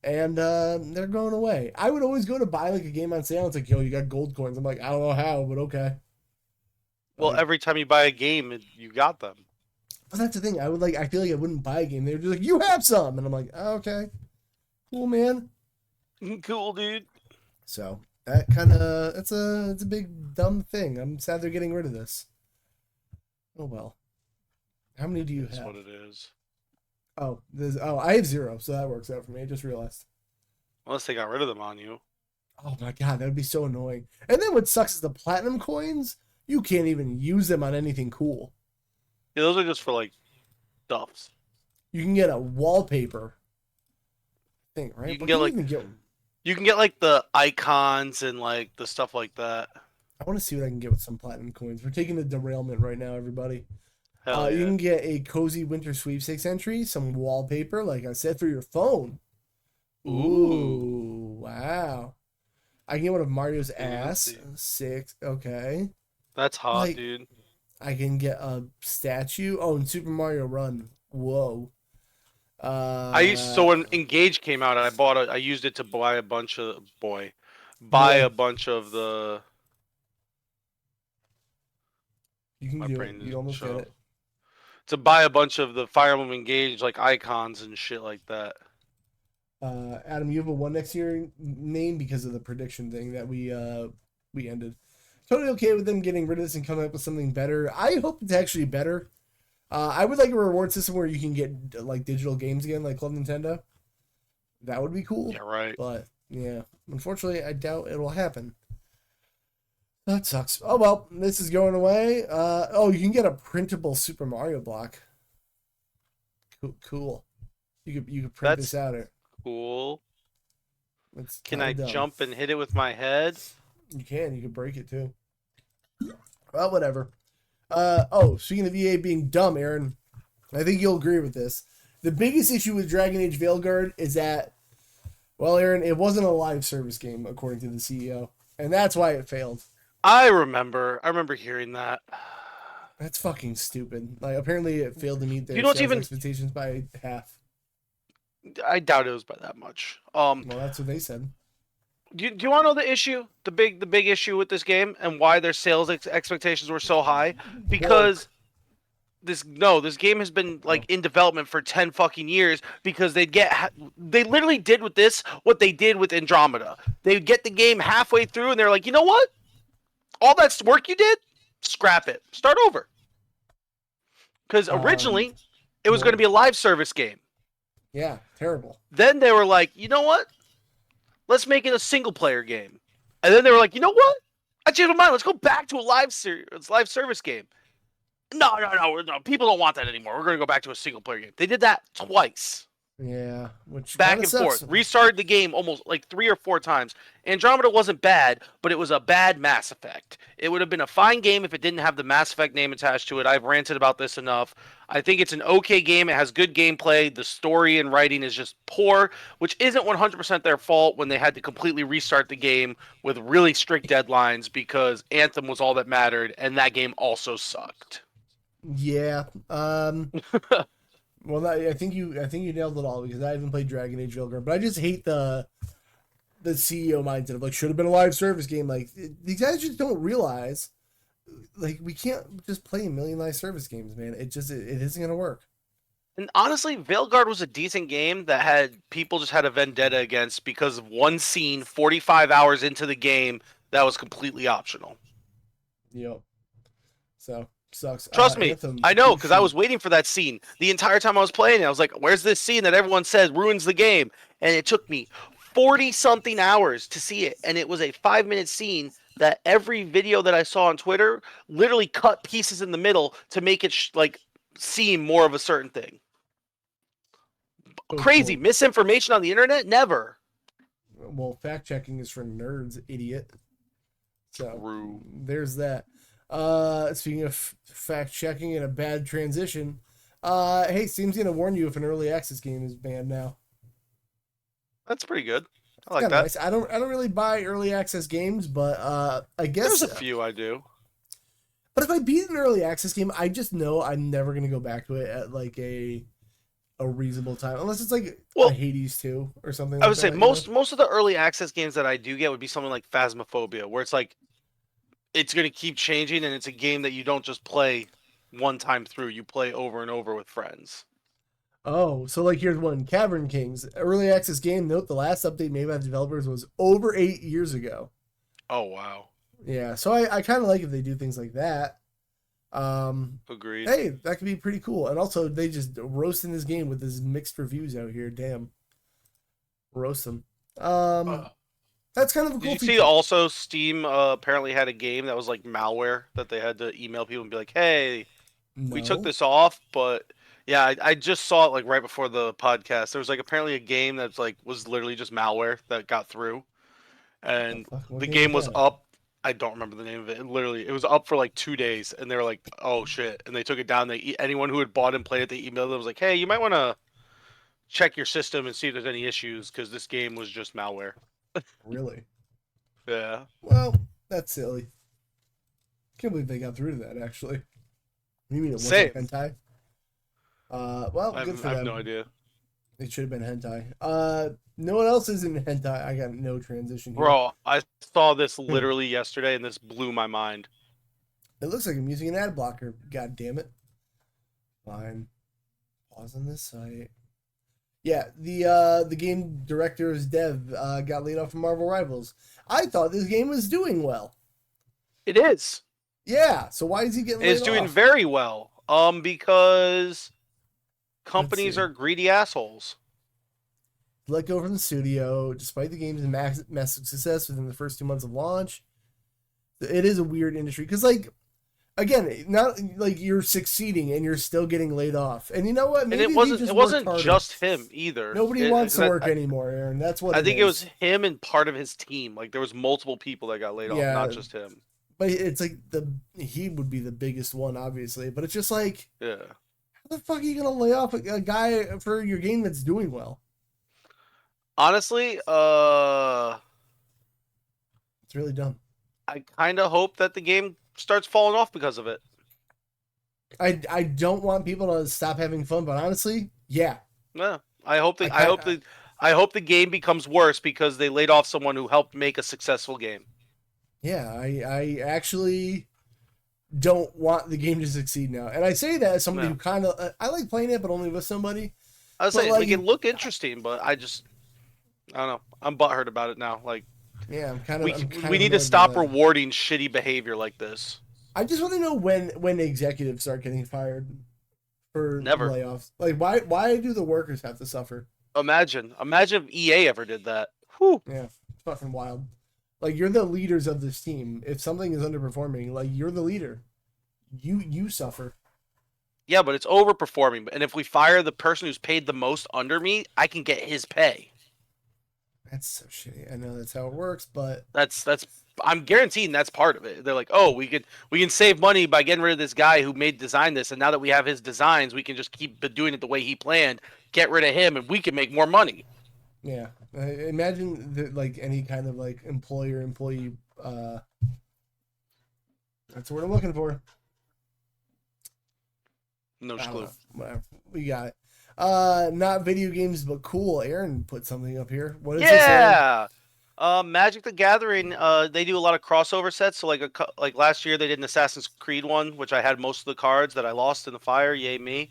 And they're going away. I would always go to buy like a game on sale. It's like, yo, you got gold coins. I'm like, I don't know how, but okay. Well, every time you buy a game, you got them. But that's the thing. I feel like I wouldn't buy a game. They were just like, you have some. And I'm like, oh, okay. Cool, man. Cool, dude. So that kind of, it's a big dumb thing. I'm sad they're getting rid of this. Oh, well. How many do you have? That's what it is. I have 0, so that works out for me. I just realized. Unless they got rid of them on you. Oh my god, that would be so annoying. And then what sucks is the platinum coins, you can't even use them on anything cool. Yeah, those are just for like stuffs. You can get a wallpaper thing, right? You can get like the icons and like the stuff like that. I want to see what I can get with some platinum coins. We're taking a derailment right now, everybody. Hell yeah. You can get a cozy winter sweepstakes entry, some wallpaper, like I said, for your phone. Ooh, wow. I can get one of Mario's ass. 6, okay. That's hot, dude. I can get a statue. Oh, and Super Mario Run. Whoa. So when Engage came out, I used it to buy a bunch of a bunch of the. You can do it. You almost get it. To buy a bunch of the Fire Emblem Engage like icons and shit like that. Adam, you have a 1 next to your name because of the prediction thing that we ended. Totally okay with them getting rid of this and coming up with something better. I hope it's actually better. I would like a reward system where you can get like digital games again, like Club Nintendo. That would be cool. Yeah, right. But yeah, unfortunately, I doubt it'll happen. That sucks. Oh well, this is going away. You can get a printable Super Mario block. Cool. You could print That's this out. cool. It's Can kind I of dumb. jump and hit it with my head? You can. You can break it too. Well, whatever. Speaking of EA being dumb, Aaron, I think you'll agree with this. The biggest issue with Dragon Age Veilguard is that, well, Aaron, it wasn't a live service game, according to the CEO. And that's why it failed. I remember hearing that. That's fucking stupid. Like, apparently it failed to meet their sales expectations by half. I doubt it was by that much. Well, that's what they said. Do you want to know the issue? The big issue with this game and why their sales expectations were so high? Because this game has been like in development for 10 fucking years because they literally did with this what they did with Andromeda. They would get the game halfway through and they're like, you know what? All that work you did, scrap it. Start over. Because originally it was going to be a live service game. Yeah, terrible. Then they were like, you know what? Let's make it a single player game. And then they were like, you know what? I changed my mind. Let's go back to a live service game. No. People don't want that anymore. We're going to go back to a single player game. They did that twice. Yeah, which back and forth. Restarted the game almost like 3 or 4 times. Andromeda wasn't bad, but it was a bad Mass Effect. It would have been a fine game if it didn't have the Mass Effect name attached to it. I've ranted about this enough. I think it's an okay game. It has good gameplay. The story and writing is just poor, which isn't 100% their fault when they had to completely restart the game with really strict deadlines because Anthem was all that mattered, and that game also sucked. Yeah. Well, I think you nailed it all because I haven't played Dragon Age Veilguard, but I just hate the CEO mindset of like should have been a live service game. Like these guys just don't realize, like we can't just play a million live service games, man. It isn't gonna work. And honestly, Veilguard was a decent game that had people just had a vendetta against because of one scene 45 hours into the game that was completely optional. Yep. So. Sucks. Trust me, Anthem, I know because I was waiting for that scene the entire time I was playing it. I was like, "Where's this scene that everyone says ruins the game?" And it took me 40-something hours to see it, and it was a 5-minute scene that every video that I saw on Twitter literally cut pieces in the middle to make it seem more of a certain thing. Crazy misinformation on the internet, never. Well, fact checking is for nerds, idiot. So True. There's that. Speaking of fact checking and a bad transition, hey, Steam's gonna warn you if an early access game is banned now. That's pretty good. I like that. Nice. I don't really buy early access games, but I guess there's a few I do. But if I beat an early access game, I just know I'm never gonna go back to it at like a reasonable time, unless it's like a Hades 2 or something. I would say most of the early access games that I do get would be something like Phasmophobia, where it's like it's going to keep changing, and it's a game that you don't just play one time through. You play over and over with friends. Oh, so like here's one. Cavern Kings, early access game. Note the last update made by the developers was over 8 years ago. Oh, wow. Yeah, so I kind of like if they do things like that. Agreed. Hey, that could be pretty cool. And also, they just roasting this game with this mixed reviews out here. Damn. Roast them. That's kind of a cool Did you see also Steam apparently had a game that was like malware that they had to email people and be like, hey, we took this off, but yeah, I just saw it like right before the podcast. There was like apparently a game that's like was literally just malware that got through. And the game was up. I don't remember the name of it. Literally, it was up for like 2 days and they were like, oh shit. And they took it down. Anyone who had bought and played it, they emailed them. Was like, hey, you might want to check your system and see if there's any issues because this game was just malware. Really? Yeah. Well, that's silly. Can't believe they got through to that, actually. You mean it wasn't hentai? Well, good for them. I have no idea. It should have been hentai. No one else is in hentai. I got no transition here. Bro, I saw this literally yesterday, and this blew my mind. It looks like I'm using an ad blocker. God damn it. Fine. Pause on this site. Yeah, the game director's dev got laid off from Marvel Rivals. I thought this game was doing well. It is. Yeah, so why is he getting laid off? It's doing very well. Because companies are greedy assholes. Let go from the studio, despite the game's massive success within the first 2 months of launch. It is a weird industry because, like, again, not like you're succeeding and you're still getting laid off. And you know what? Maybe And it wasn't just him either. Nobody wants to work anymore, Aaron. That's what I think it was him and part of his team. Like there was multiple people that got laid off, not just him. But it's like he would be the biggest one, obviously. But it's just like, yeah, how the fuck are you gonna lay off a guy for your game that's doing well? Honestly, it's really dumb. I kind of hope that the game starts falling off because of it. I don't want people to stop having fun, but honestly, yeah. Yeah, I hope the game becomes worse because they laid off someone who helped make a successful game. Yeah, I actually don't want the game to succeed now, and I say that as somebody who kind of I like playing it, but only with somebody. I was saying, like, it looked interesting, but I don't know. I'm butthurt about it now. Like, yeah, we need to stop rewarding shitty behavior like this. I just want to know when the executives start getting fired for layoffs. Like, why do the workers have to suffer? Imagine if EA ever did that. Whew. Yeah, it's fucking wild. Like, you're the leaders of this team. If something is underperforming, like, you're the leader. You suffer. Yeah, but it's overperforming. And if we fire the person who's paid the most under me, I can get his pay. That's so shitty. I know that's how it works, but that's I'm guaranteeing that's part of it. They're like, oh, we can save money by getting rid of this guy who designed this, and now that we have his designs, we can just keep doing it the way he planned. Get rid of him, and we can make more money. Yeah, imagine that, like, any kind of like employer-employee. That's what I'm looking for. No clue. Whatever, we got it. Not video games, but cool. Aaron put something up here. What is this? Yeah. Magic the Gathering. They do a lot of crossover sets. So like last year, they did an Assassin's Creed one, which I had most of the cards that I lost in the fire. Yay me.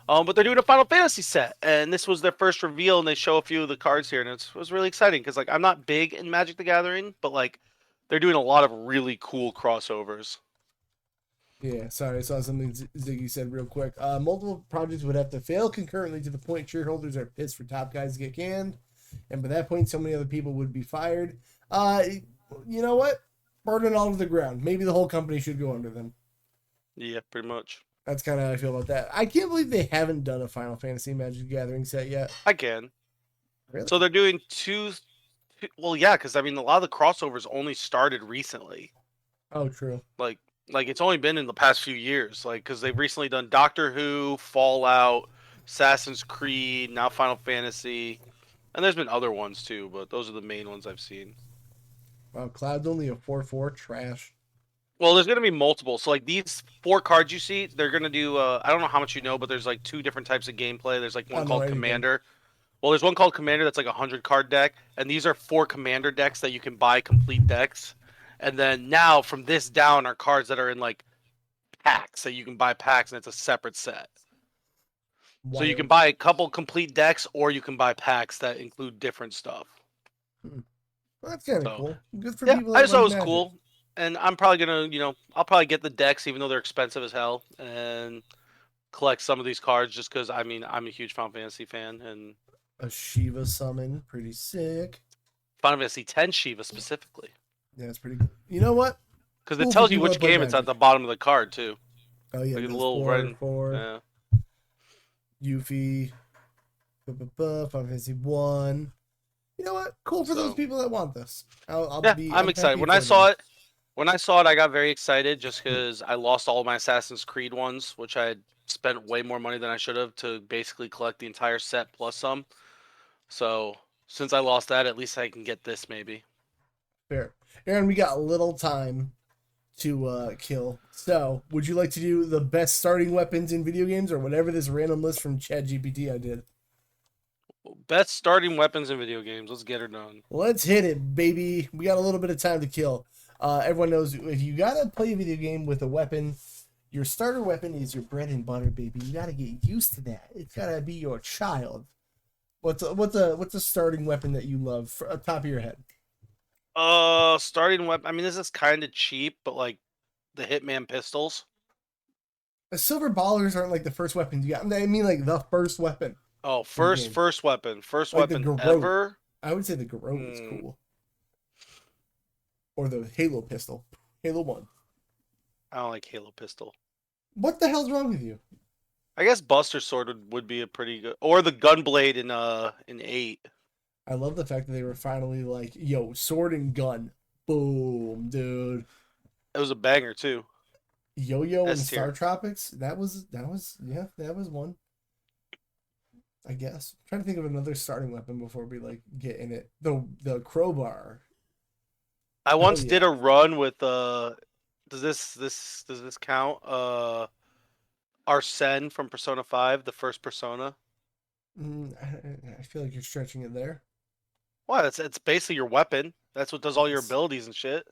But they're doing a Final Fantasy set, and this was their first reveal, and they show a few of the cards here, and it was really exciting because, like, I'm not big in Magic the Gathering, but like they're doing a lot of really cool crossovers. Yeah, sorry, I saw something Ziggy said real quick. Multiple projects would have to fail concurrently to the point shareholders are pissed for top guys to get canned, and by that point, so many other people would be fired. You know what? Burn it all to the ground. Maybe the whole company should go under them. Yeah, pretty much. That's kind of how I feel about that. I can't believe they haven't done a Final Fantasy Magic Gathering set yet. I can. Really? So they're doing two. Well, yeah, because I mean, a lot of the crossovers only started recently. Oh, true. Like it's only been in the past few years. Like, because they've recently done Doctor Who, Fallout, Assassin's Creed, now Final Fantasy, and there's been other ones too, but those are the main ones I've seen. Wow, Cloud's only a 4/4 trash. Well, there's going to be multiple. So, like, these 4 cards you see, they're going to do, I don't know how much you know, but there's, like, 2 different types of gameplay. There's, like, one called Commander. Well, there's one called Commander that's, like, a 100-card deck. And these are 4 Commander decks that you can buy complete decks. And then now, from this down, are cards that are in, like, packs. That you can buy packs, and it's a separate set. Wow. So you can buy a couple complete decks, or you can buy packs that include different stuff. Well, that's kind of cool. Good for people that I just thought it was cool. And I'm probably going to, I'll probably get the decks, even though they're expensive as hell, and collect some of these cards just because, I mean, I'm a huge Final Fantasy fan. And a Shiva summon, pretty sick. Final Fantasy X Shiva specifically. Yeah, it's pretty good. You know what? Because it tells you which game it's at the bottom of the card, too. Oh, yeah. Like a little red. Yeah. Yuffie. Final Fantasy 1. You know what? Cool for those people that want this. I'm excited. When I saw it, I got very excited just because I lost all of my Assassin's Creed ones, which I had spent way more money than I should have to basically collect the entire set plus some. So since I lost that, at least I can get this maybe. Fair. Aaron, we got a little time to kill. So would you like to do the best starting weapons in video games or whatever this random list from ChatGPT I did? Best starting weapons in video games. Let's get her done. Let's hit it, baby. We got a little bit of time to kill. Everyone knows if you gotta play a video game with a weapon, your starter weapon is your bread and butter, baby. You gotta get used to that. It's gotta be your child. What's a starting weapon that you love top of your head? Starting weapon. I mean, this is kind of cheap, but like the Hitman pistols. The silver ballers aren't like the first weapon you got. I mean, like the first weapon. Oh, first weapon like ever. I would say the Garrote is cool. Or the Halo pistol. Halo 1. I don't like Halo pistol. What the hell's wrong with you? I guess Buster Sword would be a pretty good, or the Gunblade in 8. I love the fact that they were finally like, yo, sword and gun. Boom, dude. It was a banger too. Yo-Yo and S-tier. Star Tropics. That was one. I guess. I'm trying to think of another starting weapon before we like get in it. The crowbar. I once yeah. did a run with does this count? Arsene from Persona 5, the first Persona. I feel like you're stretching it there. Well, it's basically your weapon. That's what does all your abilities and shit.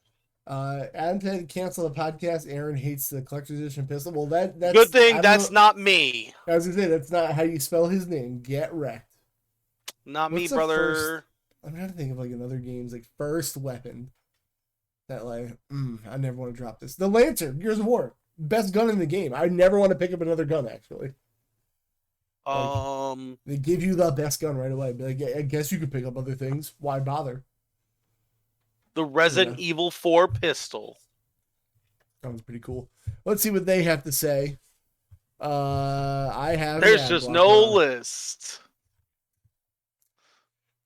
Adam had to cancel the podcast. Aaron hates the collector's edition pistol. Well, that's good thing that's not me. I was gonna say that's not how you spell his name. Get wrecked. Not me, brother. I'm trying to think of like another game's like first weapon that like I never want to drop this. The Lancer, Gears of War, best gun in the game. I never want to pick up another gun actually. Like, they give you the best gun right away. But like, I guess you could pick up other things. Why bother? The Resident Evil 4 pistol. That was pretty cool. Let's see what they have to say. I have. There's just no list.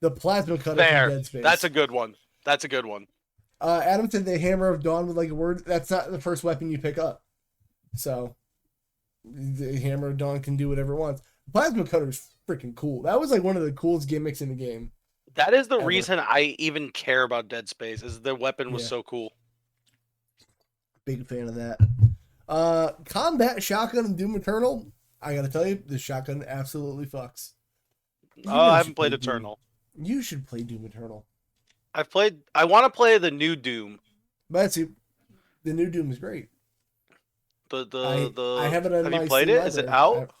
The plasma cutter from Dead Space. That's a good one. Adam said the Hammer of Dawn with like a word. That's not the first weapon you pick up. So the Hammer of Dawn can do whatever it wants. Plasma cutter is freaking cool. That was like one of the coolest gimmicks in the game. That is the reason I even care about Dead Space. Is the weapon was so cool. Big fan of that. Combat shotgun in Doom Eternal. I gotta tell you, the shotgun absolutely fucks. I haven't played Eternal. You should play Doom Eternal. I want to play the new Doom. But see, the new Doom is great. I have it on have my you played it? Is it out?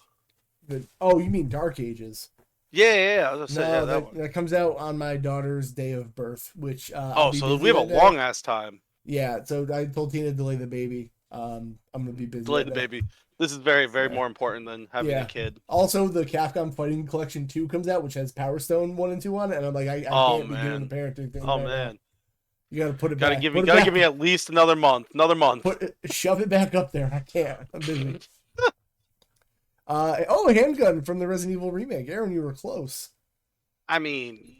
Oh, you mean Dark Ages? Yeah. I was gonna say, that comes out on my daughter's day of birth, which so we have a long ass time. Yeah, so I told Tina to delay the baby. I'm gonna be busy. Delay the baby. This is very, very more important than having a kid. Also, the Capcom Fighting Collection 2 comes out, which has Power Stone 1 and 2 on it, and I'm like, I can't be doing the parenting thing. Oh man, you gotta put it back. Give me at least another month. Shove it back up there. I can't. I'm busy. A handgun from the Resident Evil remake. Aaron, you were close. I mean,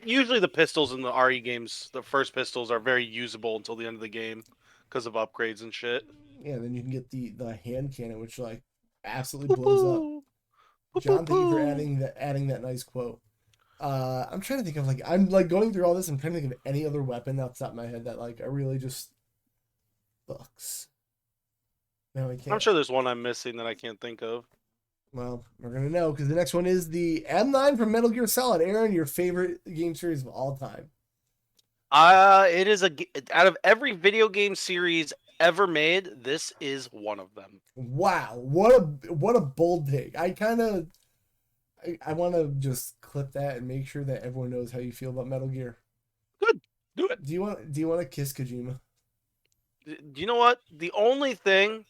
usually the pistols in the RE games, the first pistols are very usable until the end of the game because of upgrades and shit. Yeah, then you can get the hand cannon, which like absolutely blows up. John, thank you for adding that nice quote. I'm trying to think of like I'm like going through all this. I'm trying to think of any other weapon off the top of my head that like I really just sucks. No, I can't. I'm sure there's one I'm missing that I can't think of. Well, we're gonna know because the next one is the M9 from Metal Gear Solid. Aaron, your favorite game series of all time? It is out of every video game series ever made, this is one of them. Wow, what a bold take. I want to just clip that and make sure that everyone knows how you feel about Metal Gear. Good, do it. Do you want to kiss Kojima? Do you know what? The only thing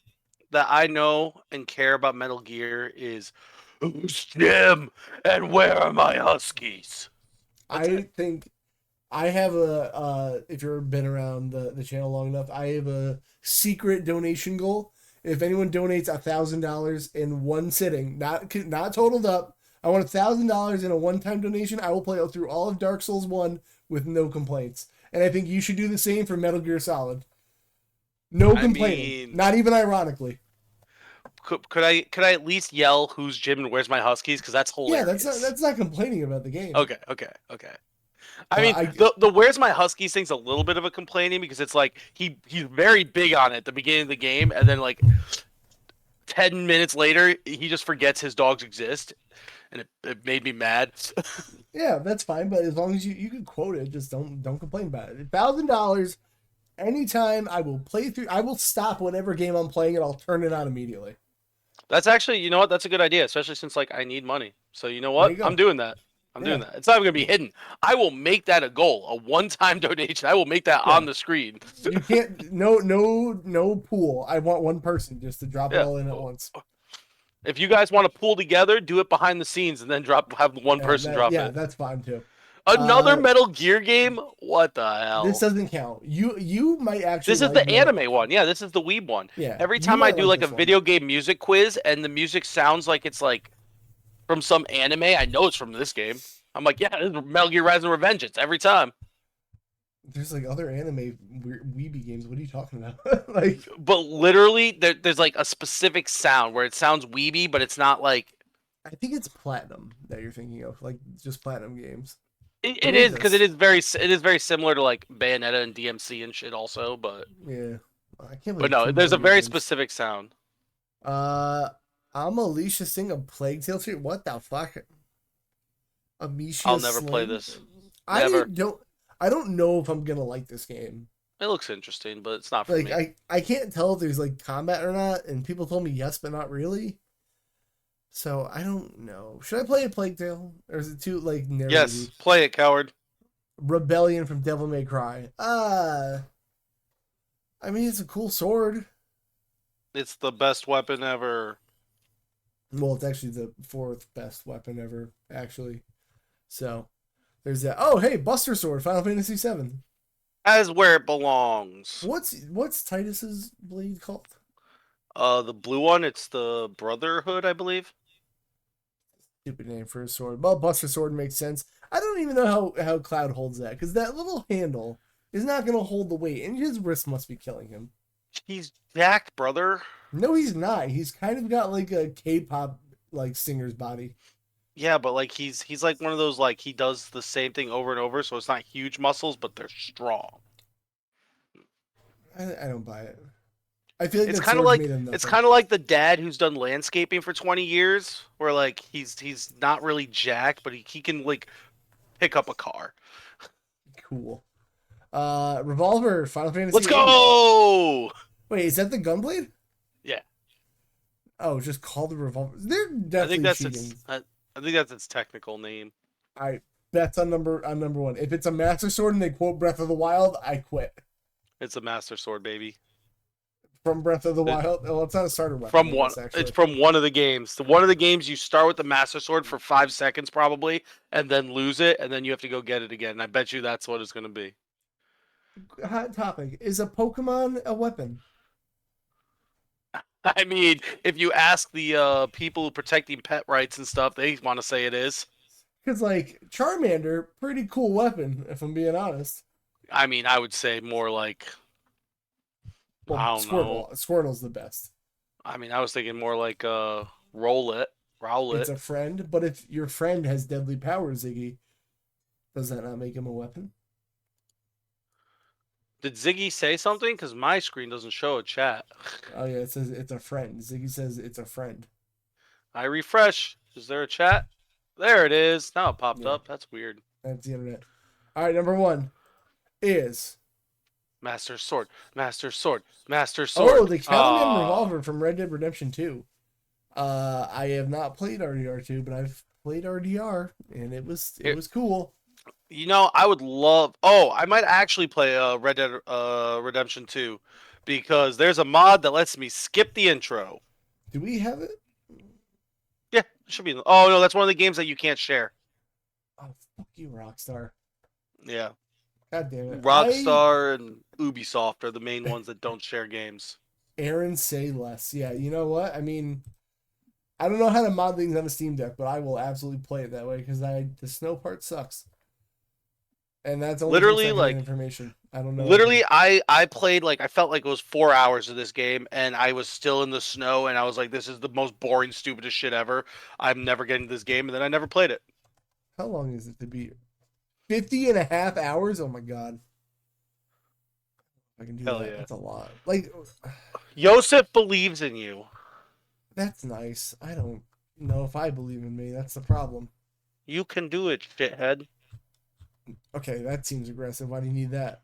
that I know and care about Metal Gear is who's Jim and where are my Huskies? I think I have if you've been around the channel long enough, I have a secret donation goal. If anyone donates $1,000 in one sitting, not totaled up, I want $1,000 in a one-time donation. I will play through all of Dark Souls 1 with no complaints. And I think you should do the same for Metal Gear Solid. No complaining. Not even ironically. Could I at least yell who's Jim and where's my Huskies? Because that's hilarious. Yeah, that's not complaining about the game. Okay. I mean, the where's my Huskies thing's a little bit of a complaining because it's like he's very big on it at the beginning of the game, and then like 10 minutes later he just forgets his dogs exist, and it made me mad. Yeah, that's fine, but as long as you can quote it, just don't complain about it. $1,000 anytime. I will play through. I will stop whatever game I'm playing and I'll turn it on immediately. That's actually, you know what? That's a good idea, especially since like I need money. So you know what? I'm doing that. Doing that. It's not even gonna be hidden. I will make that a goal, a one-time donation. I will make that on the screen. You can't. No pool. I want one person just to drop it all in at once. If you guys want to pool together, do it behind the scenes and then have one person drop it. Yeah, that's fine too. Another Metal Gear game? What the hell? This doesn't count. You might actually. This is the anime one. Yeah, this is the Weeb one. Yeah. Every time I do like a video game music quiz and the music sounds like it's like from some anime, I know it's from this game. I'm like, yeah, this is Metal Gear Rise and Revenge. It's every time. There's like other anime weeby games. What are you talking about? Like, but literally, there's like a specific sound where it sounds weeby, but it's not like. I think it's Platinum that you're thinking of, like just Platinum games. It is because it is very similar to like Bayonetta and DMC and shit also, but yeah, I can't. But no, there's a very specific sound. I'm Alicia Singh of Plague Tale 2. What the fuck? Amicia I'll never play this. Never. I don't know if I'm gonna like this game. It looks interesting, but it's not for me. I can't tell if there's like combat or not, and people told me yes, but not really. So I don't know. Should I play a Plague Tale, or is it too like narrative? Yes, play it, coward. Rebellion from Devil May Cry. I mean, it's a cool sword. It's the best weapon ever. Well, it's actually the 4th best weapon ever, actually. So there's that. Oh, hey, Buster Sword, Final Fantasy VII. As where it belongs. What's Titus's blade called? The blue one. It's the Brotherhood, I believe. Stupid name for a sword. Well, Buster Sword makes sense. I don't even know how Cloud holds that, because that little handle is not going to hold the weight, and his wrist must be killing him. He's jacked, brother. No, he's not. He's kind of got like a K-pop like singer's body. Yeah, but like he's like one of those like he does the same thing over and over, so it's not huge muscles, but they're strong. I don't buy it. I feel like it's kind of like the dad who's done landscaping for 20 years, where like he's not really jacked, but he can like pick up a car. Cool. Revolver, Final Fantasy. Let's go! Wait, is that the Gunblade? Yeah. Oh, just called the Revolver. They're definitely cheating. I think that's its technical name. That's on number 1. If it's a Master Sword and they quote Breath of the Wild, I quit. It's a Master Sword, baby. From Breath of the Wild? Oh, it's not a starter weapon. It's from one of the games. One of the games you start with the Master Sword for 5 seconds probably, and then lose it, and then you have to go get it again. And I bet you that's what it's going to be. Hot topic. Is a Pokemon a weapon? I mean, if you ask the people protecting pet rights and stuff, they want to say it is. Because, like, Charmander, pretty cool weapon, if I'm being honest. I mean, I would say more like... Well, I don't know. Squirtle's the best. I mean, I was thinking more like Rowlet. It's a friend, but if your friend has deadly powers, Ziggy, does that not make him a weapon? Did Ziggy say something? Because my screen doesn't show a chat. Oh, yeah, it says it's a friend. Ziggy says it's a friend. I refresh. Is there a chat? There it is. Now it popped up. That's weird. That's the internet. All right, number 1 is... Master Sword. Master Sword. Master Sword. Oh, the Caliban Revolver from Red Dead Redemption 2. I have not played RDR 2, but I've played RDR, and it was cool. You know, I would love... Oh, I might actually play Red Dead Redemption 2, because there's a mod that lets me skip the intro. Do we have it? Yeah, it should be... Oh, no, that's one of the games that you can't share. Oh, fuck you, Rockstar. Yeah. God damn it. Rockstar and Ubisoft are the main ones that don't share games. Aaron, say less. Yeah, you know what? I mean, I don't know how to mod things on a Steam Deck, but I will absolutely play it that way because the snow part sucks. And that's only literally like information. I don't know. Literally, I played like I felt like it was 4 hours of this game, and I was still in the snow, and I was like, "This is the most boring, stupidest shit ever. I'm never getting this game," and then I never played it. How long is it to beat? 50.5 hours? Oh my god. I can do Hell that. Yeah. That's a lot. Like, Yosef believes in you. That's nice. I don't know if I believe in me. That's the problem. You can do it, shithead. Okay, that seems aggressive. Why do you need that?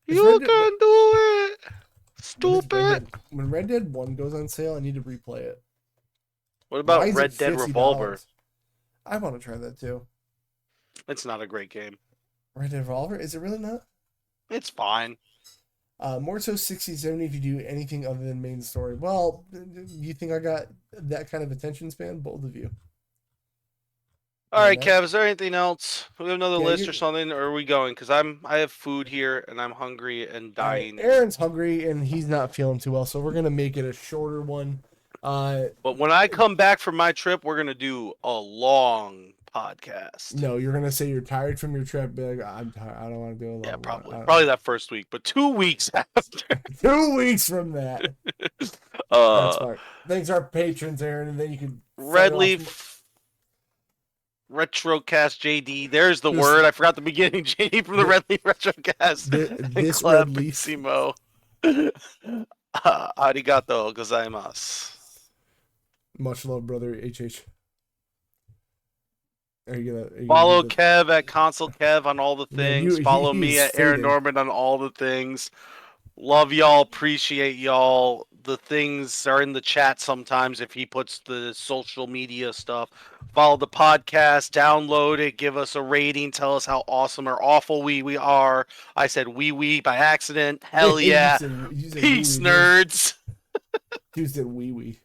You can do it! Stupid! When Red Dead 1 goes on sale, I need to replay it. What about Red Dead Revolver? I want to try that too. It's not a great game. Red Dead Revolver? Is it really not? It's fine. More so 60-70 if you do anything other than main story. Well, you think I got that kind of attention span? Both of you. All right, Kev. Is there anything else? Do we have another list you- or something, or are we going? Because I have food here and I'm hungry and dying. Aaron's hungry and he's not feeling too well, so we're gonna make it a shorter one. But when I come back from my trip, we're gonna do a long podcast. No, you're gonna say you're tired from your trip. Be like, I'm tired. I don't want to do a long. Yeah, probably that first week, but 2 weeks after. 2 weeks from that. That's fine. Thanks our patrons, Aaron, and then you can. Red Leaf Retrocast JD. There's the word. I forgot the beginning. JD from the Red Leaf Retrocast. This Red Leaf. Simo. Arigato gozaimasu. Much love, brother. HH. Follow Kev at Console Kev on all the things. Follow me at fading. Aaron Norman on all the things. Love y'all. Appreciate y'all. The things are in the chat sometimes if he puts the social media stuff. Follow the podcast. Download it. Give us a rating. Tell us how awesome or awful we are. I said we by accident. Hell yeah. You said Peace, nerds. You said wee.